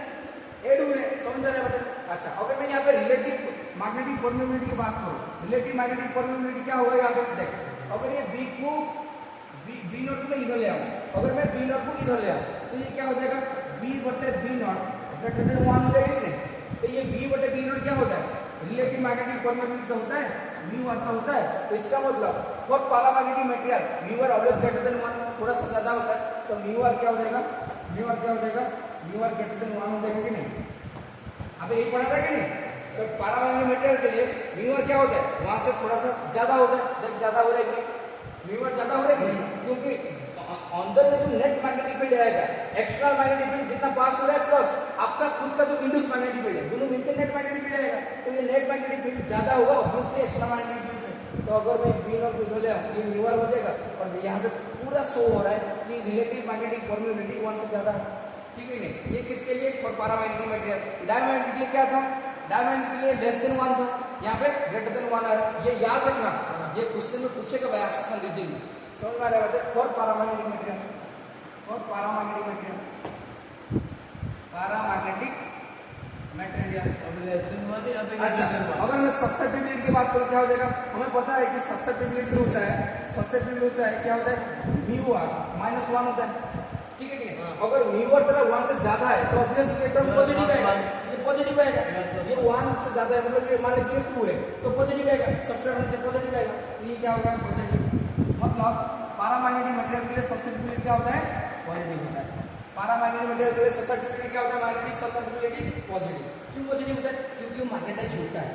एड हुए, समझ में आ रहा है। अच्छा, अगर मैं यहाँ पे रिलेटिव मैग्नेटिक परमेबिलिटी की बात करूँ, रिलेटिव मैग्नेटिक परमेबिलिटी क्या होगा, यहाँ पे देख, अगर ये बी को बी नॉट को इधर ले आऊँ, अगर मैं बी नॉट को इधर ले आऊँ, तो ये क्या हो जाएगा, बी बटे बी नॉट ग्रेटर देन 1 हो जाएगी नहीं, तो ये बी बटे बी नॉट क्या होता है, रिलेटिव मैग्नेटिक परमेबिलिटी का होता है, म्यू का होता है, तो इसका मतलब for paramagnetic material mu r always greater than 1, थोड़ा सा ज्यादा होता है, तो म्यू आर क्या हो जाएगा, म्यू आर क्या हो जाएगा, म्यू आर ग्रेटर देन 1 हो जाएगा कि नहीं, अब यही पढ़ा था कि नहीं, तो पैरामैग्नेटिक मटेरियल के लिए म्यू आर क्या होता है, वहां से थोड़ा सा ज्यादा होता है, देख ज्यादा हो रहा है, म्यू आर ज्यादा हो रहा है, क्योंकि अंदर में जो नेट मैग्नेटिक फील्ड रहेगा, एक्स्ट्रा मैग्नेटिक फील्ड जितना पास हो रहा है प्लस आपका खुद का जो इंड्यूस मैग्नेटिक फील्ड है, दोनों मिलकर नेट मैग्नेटिक फील्ड रहेगा, तो ये नेट मैग्नेटिक फील्ड ज्यादा होगा ऑब्वियसली एक्स्ट्रा मैग्नेटिक फील्ड से, तो अगर मैं बी नॉट को ले आऊं, ये म्यू आर हो जाएगा, और यहाँ पे पूरा शो हो रहा है कि रिलेटिव मैग्नेटिक परमेबिलिटी 1 से ज्यादा है, ठीक है नहीं, ये किसके लिए, फॉर पैरामैग्नेटिक मटेरियल। डायमैग्नेटिक के लिए क्या था, डायमैग्नेटिक के लिए लेस देन 1 था, यहाँ पे ग्रेटर देन 1 आ रहा है, ये याद रखना, ये क्वेश्चन में पूछेगा बायसेशन रीजन में, समझ में आ रहा है, for paramagnetic material, for paramagnetic material, paramagnetic material. अच्छा, अगर मैं ससेप्टिबिलिटी की बात करूँ क्या हो जाएगा, हमें पता है कि ससेप्टिबिलिटी होता है, ससेप्टिबिलिटी होता है क्या होता है, म्यू आर -1 होता है, ठीक है कि नहीं, अगर म्यू आर तेरा 1 से ज्यादा है तो ऑब्वियसली एकदम पॉजिटिव आएगा, ये पॉजिटिव आएगा, ये 1 से ज्यादा है मतलब ये मान लीजिए 2 है तो पॉजिटिव आएगा, सब्सट्रैक्ट होने से पॉजिटिव आएगा, तो ये क्या होगा, पॉजिटिव, मतलब पैरामैग्नेटिक मटेरियल के लिए ससेप्टिबिलिटी क्या होता है, पॉजिटिव होता है, पैरामैग्नेटिक मटेरियल के लिए ससेप्टिबिलिटी क्या होता है, मैग्नेटिक ससेप्टिबिलिटी पॉजिटिव, क्यों पॉजिटिव होता है, क्योंकि वो मैग्नेटाइज होता है,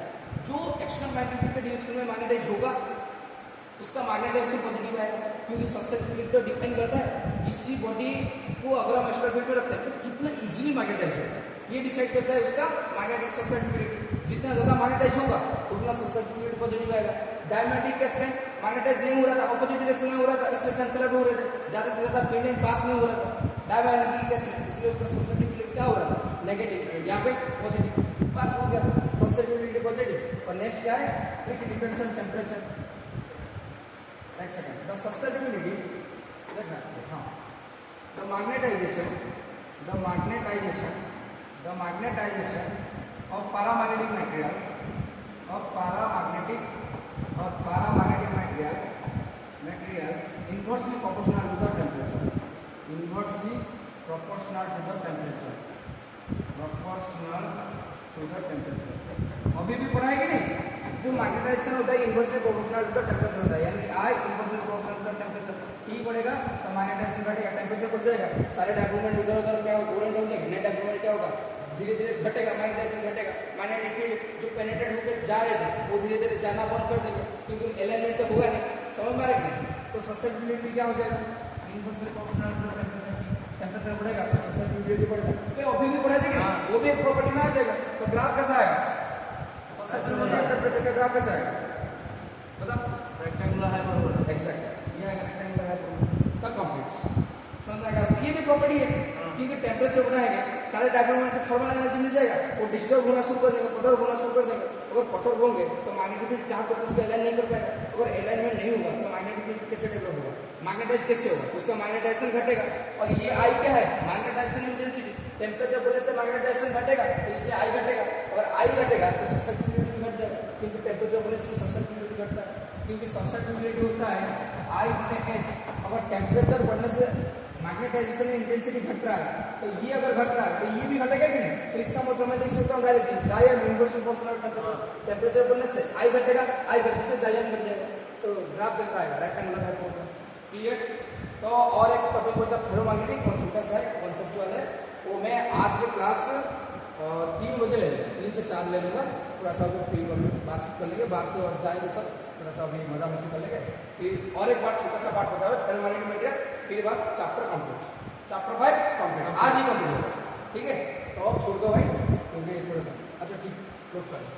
जो एक्सटर्नल मैग्नेटिक के डायरेक्शन में मैग्नेटाइज होगा उसका मैग्नेटाइजेशन पॉजिटिव आएगा, क्योंकि ससेप्टिबिलिटी तो डिपेंड करता है किसी बॉडी को अगर हम एक्स्ट्रा फील्ड में रखते हैं तो कितना इजीली मैग्नेटाइज होता है, ये डिसाइड करता है उसका मैग्नेटिक ससेप्टिबिलिटी, जितना ज्यादा मैग्नेटाइज होगा उतना ससेप्टिबिलिटी पॉजिटिव आएगा। डायमैग्नेटिक केस में मैग्नेटाइज नहीं हो रहा था, ऑपोजिट डायरेक्शन में हो रहा था, इसलिए कैंसिल आउट हो रहे थे, ज्यादा से ज्यादा फील्ड लाइन पास नहीं हो रहा था डायमैग्नेटिक केस में, इसलिए उसका ससेप्टिबिलिटी क्या हो रहा था, नेगेटिव, यहाँ पे पॉजिटिव, पास हो गया, ससेप्टिबिलिटी पॉजिटिव। और नेक्स्ट क्या है, इट डिपेंड्स ऑन टेम्परेचर, एक सेकंड, द ससेप्टिबिलिटी, देखना, हाँ, the magnetization of paramagnetic material inversely proportional to the temperature, अभी भी पढ़ा है कि नहीं, जो मैग्नेटाइजेशन होता है inversely proportional to the temperature होता है, यानी I inversely proportional to the temperature, T बढ़ेगा तो मैग्नेटाइजेशन घटेगा, टेम्परेचर बढ़ जाएगा, सारे डायपोलमेंट उधर उधर क्या होगा, कोरेंट हो जाएगा, नेट डायपोलमेंट क्या होगा, धीरे धीरे घटेगा, मैग्नेटाइजेशन घटेगा, मैग्नेटिक फील्ड जो पेनिट्रेट होकर जा रहे थे वो धीरे धीरे जाना बंद कर देंगे, क्योंकि अलाइनमेंट तो होगा नहीं, समझ में आ रहा है, तो ससेप्टिबिलिटी क्या हो जाएगा, inversely proportional to the temperature बढ़ेगा तो ससेप्टिबिलिटी बढ़ेगा, तो अभी भी पढ़ा जाएगा, वो भी एक प्रॉपर्टी में आ जाएगा, तो ग्राफ कैसा आएगा, टेम्परेचर का ग्राफ कैसा आएगा, बताओ, रेक्टेंगुलर हाइपरबोला, एग्जैक्ट, ये रेक्टेंगुलर हाइपरबोला तक कंप्लीट, समझ आ गया, ये भी प्रॉपर्टी है, क्योंकि टेम्परेचर बढ़ाएंगे सारे डायपोलमेंट को थर्मल एनर्जी मिल जाएगा, वो डिस्टर्ब होना शुरू कर देंगे, प्रदर्शन होना शुरू कर देंगे, अगर कठोर होंगे तो मैग्नेटिक फील्ड चाह तो उसको अलाइन नहीं कर पाएगा, अगर अलाइनमेंट नहीं होगा तो मैग्नेटिक फील्ड कैसे डेवलप होगा, मैग्नेटाइज कैसे होगा, उसका मैग्नेटाइजेशन घटेगा। और ये आई क्या है, मैग्नेटाइजेशन इंटेंसिटी, टेम्परेचर बढ़ने से मैग्नेटाइजेशन घटेगा तो इसलिए आई घटेगा, अगर आई घटेगा तो ससेप्टिबिलिटी भी घट जाएगा, क्योंकि टेम्परेचर बढ़ने से ससेप्टिबिलिटी घटता है, क्योंकि ससेप्टिबिलिटी होता है आई बटे एच। अगर टेम्परेचर बढ़ने से मैग्नेटाइजेशन इंटेंसिटी घट रहा है तो ये अगर घट रहा है तो ये भी घटेगा कि नहीं, तो इसका मतलब मैं लिख सकता हूँ डायरेक्टली जायन इन्वर्स प्रोपोर्शनल टेम्परेचर बढ़ने से आई घटेगा, आई घटने से जायन घट जाएगा। तो ग्राफ कैसा आएगा, रेक्टेंगुलर हाइपरबोला। क्लियर। तो और एक टॉपिक बचा फेरोमैग्नेटिक, और छोटा सा है कॉन्सेप्चुअल है, वो मैं आज क्लास 3 बजे ले लूँगा, 3 से 4 ले लूँगा, थोड़ा सा फ्री कर लूँ, बातचीत कर लेंगे, बात और जाएंगे सब, थोड़ा सा अभी मजा मस्ती कर लेंगे। फिर और एक बार छोटा सा पार्ट बताओ फेरोमैग्नेटिक मटेरियल, फिर बाद चैप्टर कंप्लीट, चैप्टर 5 कंप्लीट आज ही कंप्लीट होगा। ठीक है, तो अब छोड़ दो भाई क्योंकि थोड़ा सा अच्छा ठीक क्लोज कर